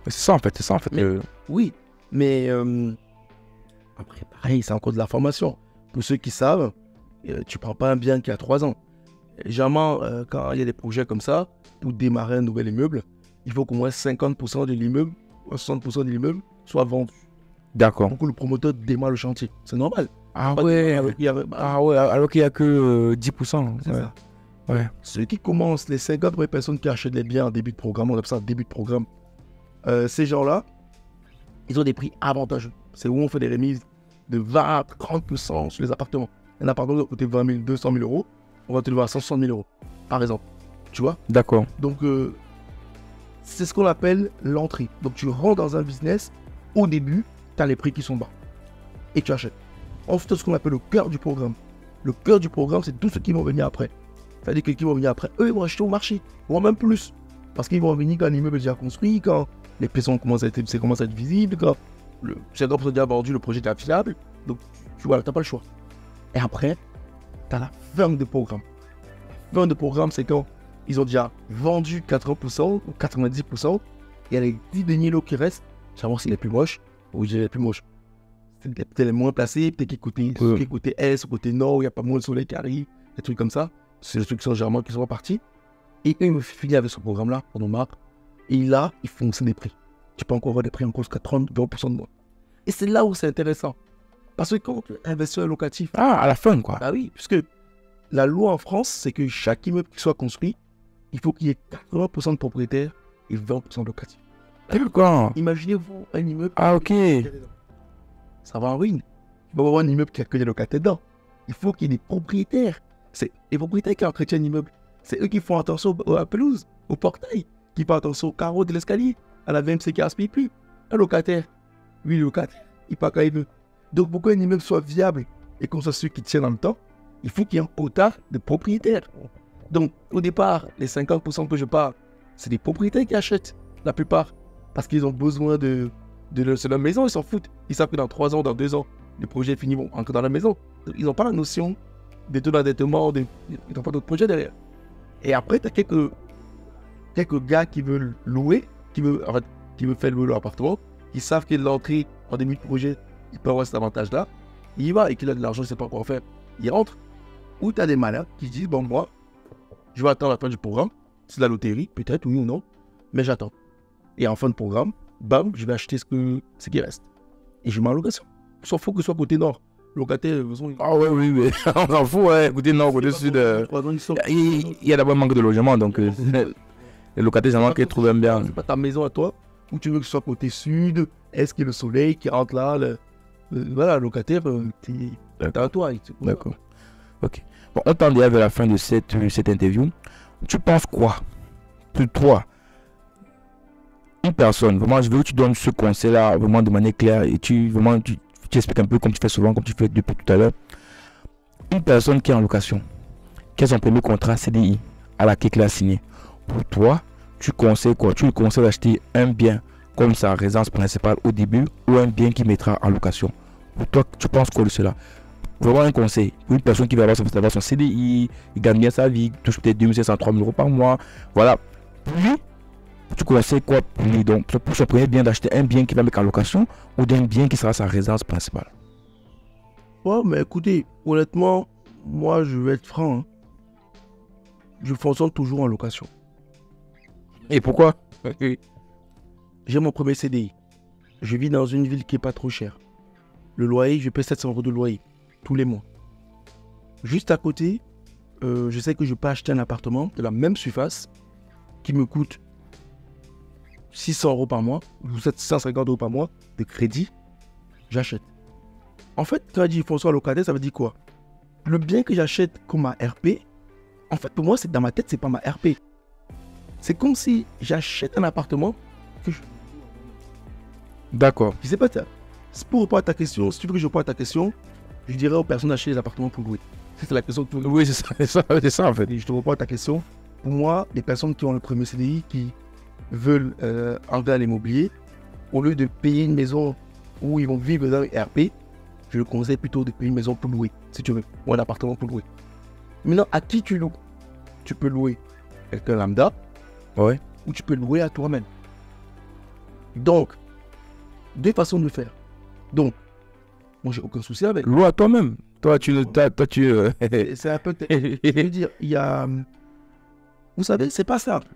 S1: C'est ça en fait.
S2: Mais, oui, mais après, pareil, c'est encore de la formation. Pour ceux qui savent, tu prends pas un bien qui a 3 ans. Généralement, quand il y a des projets comme ça, pour démarrer un nouvel immeuble, il faut qu'au moins 50% de l'immeuble, ou 60% de l'immeuble soit vendu.
S1: D'accord.
S2: Pour que le promoteur démarre le chantier. C'est normal.
S1: Ah ouais, alors qu'il n'y a que 10%.
S2: C'est ça.
S1: Ouais.
S2: Ceux qui commencent, les 50 premières personnes qui achètent les biens en début de programme, on appelle ça début de programme, ces gens-là, ils ont des prix avantageux. C'est où on fait des remises de 20-30% sur les appartements. Un appartement doit coûter 20 000, 200 000 euros, on va te le voir à 160 000 euros, par exemple. Tu vois?
S1: D'accord.
S2: Donc, c'est ce qu'on appelle l'entrée. Donc, tu rentres dans un business, au début, tu as les prix qui sont bas. Et tu achètes. Ensuite, c'est ce qu'on appelle le cœur du programme. Le cœur du programme, c'est tous ceux qui vont venir après. C'est-à-dire que qui vont venir après, eux, ils vont acheter au marché, voire même plus. Parce qu'ils vont venir quand l'immeuble est déjà construit, quand les maisons commencent à être visibles, quand le 50% déjà vendu, le projet est affiliable. Donc, tu vois, tu n'as pas le choix. Et après, tu as la fin de programme. La fin de programme, c'est quand ils ont déjà vendu 80% ou 90%. Et les 10 derniers lots qui restent, savoir c'est les plus moches, ou je dirais les plus moches. C'est peut-être les moins placés, peut-être qui côté est, côté nord, où il n'y a pas moins de soleil qui arrive, des trucs comme ça. C'est des trucs qui sont généralement qui sont repartis. Et eux, ils me finissent avec ce programme-là, pour nos marques. Et là, ils fonctionnent des prix. Tu peux encore avoir des prix en cause qu'à 30-20% de moins. Et c'est là où c'est intéressant. Parce que quand tu investis en locatif...
S1: Ah, à la fin, quoi.
S2: Bah oui, puisque la loi en France, c'est que chaque immeuble qui soit construit, il faut qu'il y ait 80% de propriétaires et 20% de locatifs.
S1: D'accord.
S2: Imaginez-vous un immeuble...
S1: Ah, ok.
S2: Ça va en ruine. Tu vas avoir un immeuble qui a que des locataires dedans. Il faut qu'il y ait des propriétaires. C'est les propriétaires qui entretiennent l'immeuble. C'est eux qui font attention à la pelouse, au portail, qui font attention au carreau de l'escalier, à la VMC qui aspire plus. Un locataire, lui, le locataire, il part quand il veut. Donc, pour qu'un immeuble soit viable et qu'on soit sûr qu'il tienne dans le temps, il faut qu'il y ait un quota de propriétaires. Donc, au départ, les 50% que je parle, c'est des propriétaires qui achètent, la plupart, parce qu'ils ont besoin de leur maison, ils s'en foutent. Ils savent que dans 3 ans, dans 2 ans, le projet est fini, bon, encore dans la maison. Ils n'ont pas la notion des taux d'endettement, ils n'ont pas d'autres projets derrière. Et après, tu as quelques gars qui veulent louer, qui veulent faire louer leur appartement, qui savent que l'entrée en début de projet, il peut avoir cet avantage-là. Il y va et qu'il a de l'argent, il ne sait pas quoi en faire. Il rentre. Ou tu as des malins qui disent, bon, moi, je vais attendre la fin du programme. C'est de la loterie, peut-être, oui ou non, mais j'attends. Et en fin de programme, bam, je vais acheter ce qui reste. Et je mets en location. Il s'en fout que ce soit côté nord. Locataire, de toute façon,
S1: Ah ouais, oui, oui. On s'en fout, ouais. Côté nord, côté sud. Il y a d'abord un manque de logement, donc les locataires, généralement, qui trouvent bien.
S2: C'est pas ta maison à toi, où tu veux que ce soit côté sud, est-ce qu'il y a le soleil qui rentre là, voilà, le locataire, t'es à toi.
S1: D'accord. Ok. Bon, on tend déjà vers la fin de cette interview. Tu penses quoi? Toi, une personne, vraiment, je veux que tu donnes ce conseil-là vraiment de manière claire et tu expliques un peu comme tu fais souvent, comme tu fais depuis tout à l'heure. Une personne qui est en location, qui a son premier contrat CDI à la qu'il a signé. Pour toi, tu conseilles quoi? Tu lui conseilles d'acheter un bien comme sa résidence principale au début ou un bien qu'il mettra en location? Pour toi, tu penses quoi de cela? Vraiment un conseil pour une personne qui va avoir son CDI, il gagne bien sa vie, touche peut-être 2500, 3000 euros par mois. Voilà. Puis, tu conseilles quoi pour lui? Donc, pour son premier bien, d'acheter un bien qu'il va mettre en location ou d'un bien qui sera sa résidence principale?
S2: Ouais, mais écoutez, honnêtement, moi, je vais être franc. Hein. Je fonctionne toujours en location.
S1: Et pourquoi?
S2: J'ai mon premier CDI. Je vis dans une ville qui n'est pas trop chère. Le loyer, je paie 700 euros de loyer tous les mois. Juste à côté, je sais que je peux acheter un appartement de la même surface qui me coûte 600 euros par mois ou 750 euros par mois de crédit. J'achète. En fait, quand je dis fonctionnaire locataire, ça veut dire quoi? Le bien que j'achète comme ma RP, en fait, pour moi, c'est dans ma tête, c'est pas ma RP. C'est comme si j'achète un appartement que je...
S1: D'accord.
S2: Je sais pas, c'est pour répondre à ta question. Si tu veux que je réponde à ta question, je dirais aux personnes d'acheter des appartements pour louer. C'est la question que tu veux.
S1: Oui, c'est ça en fait.
S2: Et je te réponds à ta question. Pour moi, les personnes qui ont le premier CDI, qui veulent entrer à l'immobilier, au lieu de payer une maison où ils vont vivre dans un RP, je le conseille plutôt de payer une maison pour louer, si tu veux, ou un appartement pour louer. Maintenant, à qui tu loues? Tu peux louer quelqu'un lambda,
S1: Ouais.
S2: ou tu peux louer à toi-même. Donc, deux façons de faire. Donc, moi, j'ai aucun souci avec.
S1: Loue à toi-même. Toi, tu...
S2: C'est un peu... Je veux dire, il y a... Vous savez, c'est pas simple.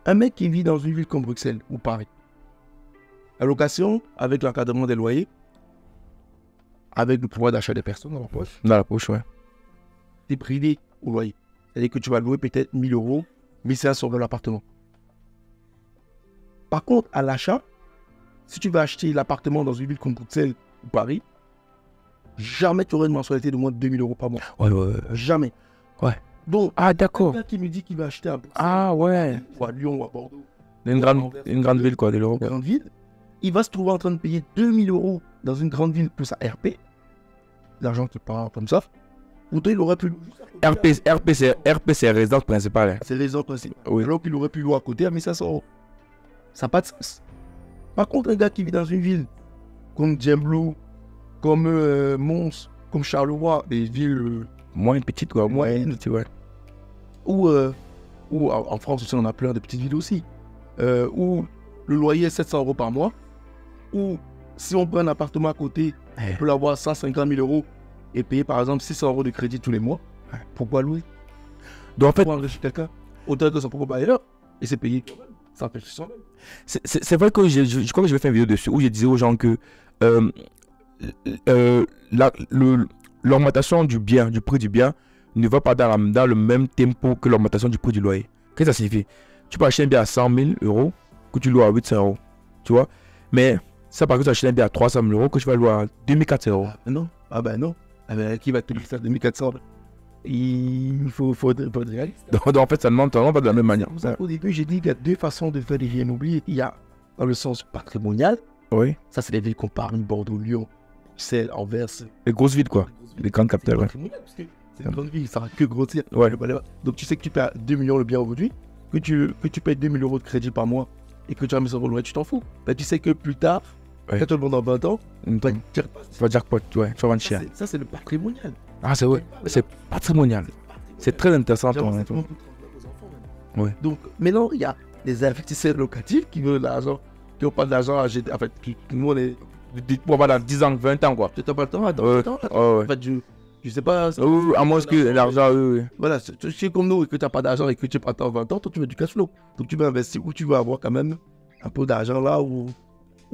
S2: Un mec qui vit dans une ville comme Bruxelles ou Paris, la location, avec l'encadrement des loyers, avec le pouvoir d'achat des personnes dans la poche,
S1: Dans la poche, ouais.
S2: t'es privé au loyer. C'est-à-dire que tu vas louer peut-être 1000 euros, 1500 euros l'appartement. Par contre, à l'achat, si tu vas acheter l'appartement dans une ville comme Bruxelles ou Paris, jamais tu auras une mensualité de moins de 2000 euros par mois.
S1: Ouais.
S2: Jamais.
S1: Ouais.
S2: Donc,
S1: Ah, d'accord.
S2: un gars qui me dit qu'il va acheter à Bruxelles,
S1: Ah, ouais.
S2: ou à Lyon ou à Bordeaux,
S1: Une grande ville, quoi, de
S2: une
S1: l'Europe.
S2: grande ville, il va se trouver en train de payer 2000 euros dans une grande ville pour sa RP. L'argent qui part comme ça. Pourtant, il aurait pu...
S1: RP, c'est résidence principale. Hein.
S2: C'est les raisons principales.
S1: Oui.
S2: Alors qu'il aurait pu louer à côté à 1500 euros. Ça n'a pas de sens. Par contre, un gars qui vit dans une ville comme Djemblou, comme Mons, comme Charleroi, des villes
S1: Moins petite, quoi.
S2: moyennes,
S1: Tu vois.
S2: ou en France aussi, on a plein de petites villes aussi, où le loyer est 700 euros par mois, ou si on prend un appartement à côté, on peut l'avoir 150 000 euros et payer par exemple 600 euros de crédit tous les mois. Pourquoi louer?
S1: Donc en fait,
S2: Pour enrichir quelqu'un, autant que son propre bailleur, et c'est payé toi-même. Ça fait soi-même.
S1: c'est vrai que je crois que je vais faire une vidéo dessus où je disais aux gens que l'augmentation du prix du bien ne va pas dans le même tempo que l'augmentation du prix du loyer. Qu'est-ce que ça signifie? Tu peux acheter un bien à 100 000 euros que tu loues à 800 euros, tu vois. Mais ça, par exemple, tu achètes un bien à 300 000 euros que tu vas louer à 2400 euros.
S2: Non. Ah ben non. Ah ben, qui va te louer ça à 2400? Il faut être réaliste.
S1: Donc en fait, ça ne monte pas de la même manière.
S2: Au début, j'ai dit qu'il y a deux façons de faire des villes immobilières. Il y a dans le sens patrimonial.
S1: Oui.
S2: Ça, c'est les villes qu'on parle, Bordeaux, Lyon, Bruxelles, Anvers.
S1: Les grosses villes, quoi. Les grandes capitales, ouais.
S2: Parce que c'est une grande ville, ça va que grossir.
S1: Ouais.
S2: Donc tu sais que tu payes 2 millions le bien aujourd'hui, que tu payes 2 000 euros de crédit par mois et que tu as mis sur le loyer, tu t'en fous. Ben, tu sais que plus tard,
S1: Ouais.
S2: Quand tu le vends dans 20 ans, tu vas
S1: Tu
S2: dire,
S1: vas dire quoi? Ouais, tu vas vendre cher.
S2: ça, c'est le patrimonial.
S1: Ah, c'est vrai. C'est patrimonial. C'est très intéressant.
S2: Genre,
S1: ton-
S2: c'est
S1: ton-
S2: vraiment pour transmettre aux enfants, même.
S1: Ouais.
S2: Donc, maintenant, il y a des investisseurs locatifs qui veulent de l'argent, qui n'ont pas de l'argent à jeter. En fait, nous, on est.
S1: Pour avoir dans 10 ans, 20 ans, quoi.
S2: Tu n'as pas le temps, attends,
S1: Ouais.
S2: attends.
S1: Ouais.
S2: En fait, je sais pas.
S1: Oui, à moins que l'argent, oui.
S2: Voilà, c'est comme nous, et que tu n'as pas d'argent et que tu n'as pas de temps 20 ans, toi, tu veux du cash flow. Donc, tu veux investir où tu veux avoir quand même un peu d'argent là ou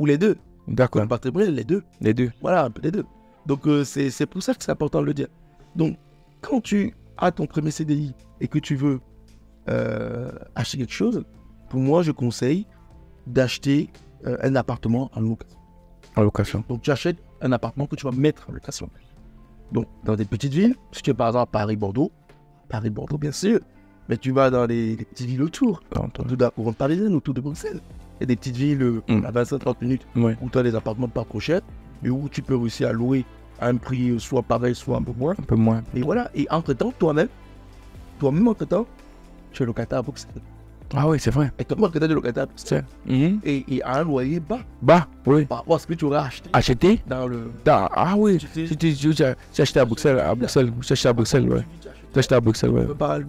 S2: les deux.
S1: D'accord.
S2: Comme patrimoine, les deux.
S1: Les deux.
S2: Voilà, un peu les deux. Donc, c'est pour ça que c'est important de le dire. Donc, quand tu as ton premier CDI et que tu veux acheter quelque chose, pour moi, je conseille d'acheter un appartement en location.
S1: En location.
S2: Donc, tu achètes un appartement que tu vas mettre en location. Donc, dans des petites villes, si tu es par exemple à Paris-Bordeaux, bien sûr, mais tu vas dans les petites villes autour, autour de la couronne parisienne, autour de Bruxelles. Il y a des petites villes à 25-30 minutes
S1: Ouais.
S2: où tu as des appartements pas trop chers, mais où tu peux réussir à louer à un prix soit pareil, soit un peu moins.
S1: Un peu moins.
S2: Et voilà, et entre-temps, toi-même, entre-temps, tu es locataire à Bruxelles.
S1: Ah oui, c'est vrai.
S2: Et toi-même, tu es locataire à Bruxelles. Et à un loyer bas,
S1: Bah, oui.
S2: par rapport à ce que tu aurais acheté
S1: Acheter
S2: dans le...
S1: Ah oui.
S2: Tu sais,
S1: J'ai acheté à Bruxelles. J'ai acheté à Bruxelles, ouais. J'ai acheté à Bruxelles, ouais.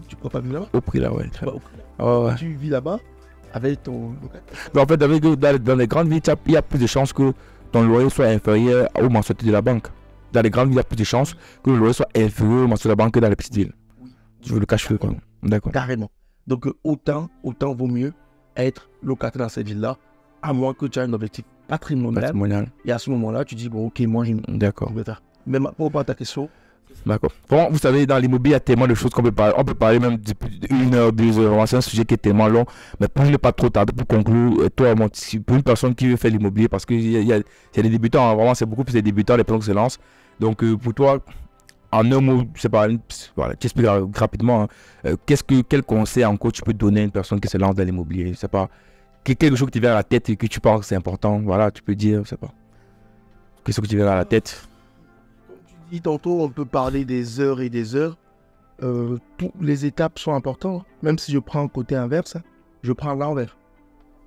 S2: tu peux pas vivre là-bas.
S1: Au prix là, ouais.
S2: Tu vas au prix là.
S1: Ah ouais.
S2: Tu vis là-bas avec ton locataire.
S1: Mais en fait, dans les grandes villes, il y a plus de chances que ton loyer soit inférieur aux mensualités de la banque. Dans les grandes villes, il y a plus de chances que le loyer soit inférieur aux mensualités de la banque que dans les petites villes.
S2: Oui.
S1: Tu veux le cash flow, quoi. D'accord.
S2: Carrément. Donc autant vaut mieux être locataire dans cette ville-là, à moins que tu aies un objectif patrimonial.
S1: Patrimonial.
S2: Et à ce moment-là, tu dis, bon, ok, moi, j'ai une...
S1: D'accord.
S2: Mais pour répondre à ta question,
S1: D'accord. Bon, vous savez, dans l'immobilier, il y a tellement de choses qu'on peut parler. On peut parler même depuis 1 heure, 2 heures. C'est un sujet qui est tellement long. Mais pour ne pas trop tarder, pour conclure, toi, pour une personne qui veut faire l'immobilier, parce qu'il y a des débutants, hein, vraiment, c'est beaucoup plus des débutants, les personnes qui se lancent. Donc, pour toi, en un mot, je sais pas, voilà, tu expliques rapidement, hein, quel conseil encore tu peux donner à une personne qui se lance dans l'immobilier? Je sais pas, quelque chose qui te vient à la tête et que tu penses que c'est important, voilà, tu peux dire, je sais pas. Quelque chose qui te vient à la tête.
S2: dit tantôt, on peut parler des heures et des heures. Toutes les étapes sont importantes. Même si je prends le côté inverse, je prends l'envers.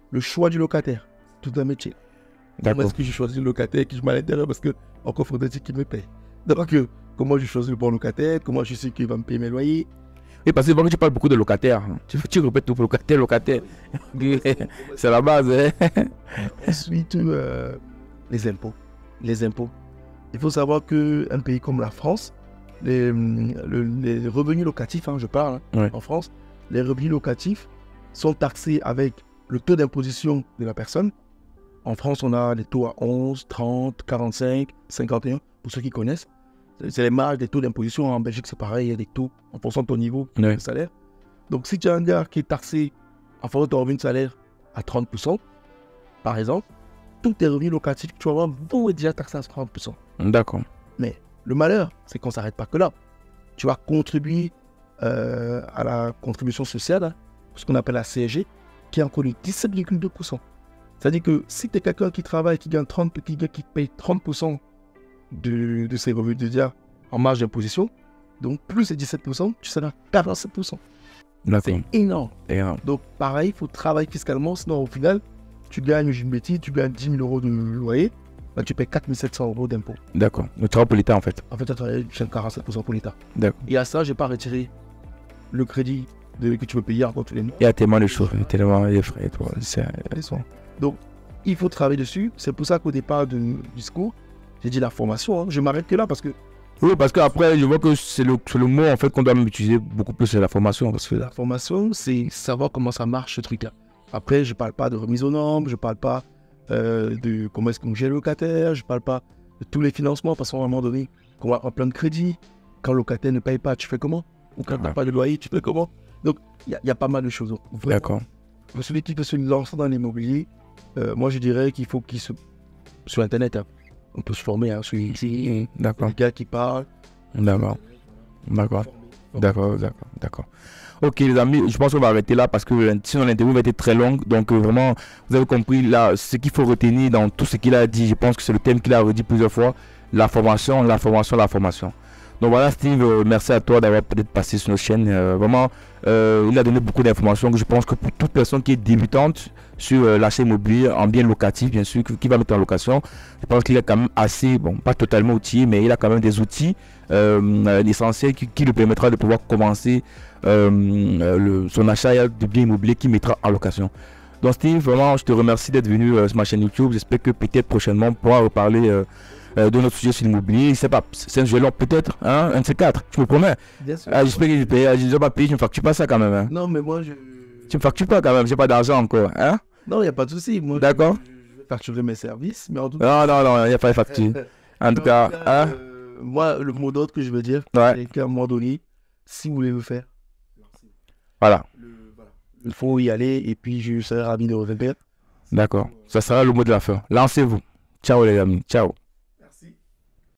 S2: Le choix du locataire, tout un métier. Comment
S1: D'accord.
S2: est-ce que je choisis le locataire qui je mets à l'intérieur parce que encore faudrait-il qu'il me paye. Donc, comment je choisis le bon locataire, comment je sais qu'il va me payer mes loyers.
S1: Oui, parce que tu parles beaucoup de locataires. Tu répètes tout, locataire. C'est la base. Hein?
S2: Ensuite, les impôts. Les impôts. Il faut savoir qu'un pays comme la France, les revenus locatifs, je parle,
S1: Ouais.
S2: en France, les revenus locatifs sont taxés avec le taux d'imposition de la personne. En France, on a des taux à 11, 30, 45, 51, pour ceux qui connaissent. C'est les marges des taux d'imposition. En Belgique, c'est pareil, il y a des taux en fonction de ton niveau
S1: Ouais.
S2: de salaire. Donc, si tu as un gars qui est taxé en fonction de ton revenu de salaire à 30%, par exemple, tous tes revenus locatifs que tu vas avoir vont être déjà taxés à 30%.
S1: D'accord.
S2: Mais le malheur, c'est qu'on ne s'arrête pas que là. Tu vas contribuer à la contribution sociale, ce qu'on appelle la CSG, qui est encore de 17,2%. C'est-à-dire que si tu es quelqu'un qui travaille, qui gagne 30, qui paye 30% de ses revenus déjà en marge d'imposition, donc plus ces 17%, tu seras à 47%.
S1: D'accord.
S2: C'est énorme.
S1: Énorme.
S2: Donc pareil, il faut travailler fiscalement, sinon au final, tu gagnes, j'ai une bêtise, tu gagnes 10 000 euros de loyer, bah, tu payes 4 700 euros d'impôt.
S1: D'accord. Le travail pour l'État, en fait.
S2: En fait, tu as travaillé 47% pour l'État.
S1: D'accord.
S2: Et à ça, je n'ai pas retiré le crédit que tu peux payer encore tous les mois.
S1: Il y a tellement de choses, tellement de frais.
S2: Donc, il faut travailler dessus. C'est pour ça qu'au départ du discours, j'ai dit la formation. Je m'arrête que là parce que...
S1: Oui, parce qu'après, je vois que c'est le mot en fait qu'on doit même utiliser beaucoup plus, c'est la formation. Parce que
S2: La formation, c'est savoir comment ça marche ce truc-là. Après, je ne parle pas de remise aux normes, je ne parle pas de comment est-ce qu'on gère le locataire, je ne parle pas de tous les financements, parce qu'à un moment donné, qu'on va en plein de crédit, quand le locataire ne paye pas, tu fais comment? Ou quand tu n'as pas de loyer, tu fais comment? Donc, il y a pas mal de choses. Vraiment,
S1: d'accord.
S2: pour celui qui veut se lancer dans l'immobilier, moi je dirais qu'il faut qu'il se... Sur Internet, on peut se former sur ici,
S1: D'accord.
S2: les gars qui parlent.
S1: D'accord. D'accord. D'accord, d'accord, d'accord. Ok les amis, je pense qu'on va arrêter là parce que sinon l'interview va être très longue. Donc vraiment, vous avez compris là, ce qu'il faut retenir dans tout ce qu'il a dit. Je pense que c'est le thème qu'il a redit plusieurs fois. La formation, la formation, la formation. Donc voilà Steve, merci à toi d'avoir peut-être passé sur notre chaîne. Vraiment, il a donné beaucoup d'informations que je pense que pour toute personne qui est débutante sur l'achat immobilier en bien locatif, bien sûr, qui va mettre en location, je pense qu'il est quand même assez, bon, pas totalement outillé, mais il a quand même des outils essentiels qui lui permettra de pouvoir commencer son achat de biens immobiliers qu'il mettra en location. Donc Steve, vraiment, je te remercie d'être venu sur ma chaîne YouTube. J'espère que peut-être prochainement on pourra reparler de notre sujet sur l'immobilier. Je sais pas, c'est un sujet long peut-être, hein, un de ces quatre, je me promets.
S2: Bien sûr.
S1: J'espère que je ne vais pas payer, je ne me facture pas ça quand même. Hein.
S2: Non, mais moi,
S1: Tu me factures pas quand même, j'ai pas d'argent encore. Hein?
S2: non, il n'y a pas de souci. Moi,
S1: D'accord.
S2: je vais facturer mes services, mais en tout cas...
S1: Non, il n'y a pas de facture. En tout cas, hein?
S2: Moi, le mot d'ordre que je veux dire,
S1: Ouais.
S2: c'est qu'à un moment donné, si vous voulez le faire,
S1: Voilà.
S2: il faut y aller et puis je serai ravi de revenir.
S1: D'accord. Ça sera le mot de la fin. Lancez-vous. Ciao les amis. Ciao.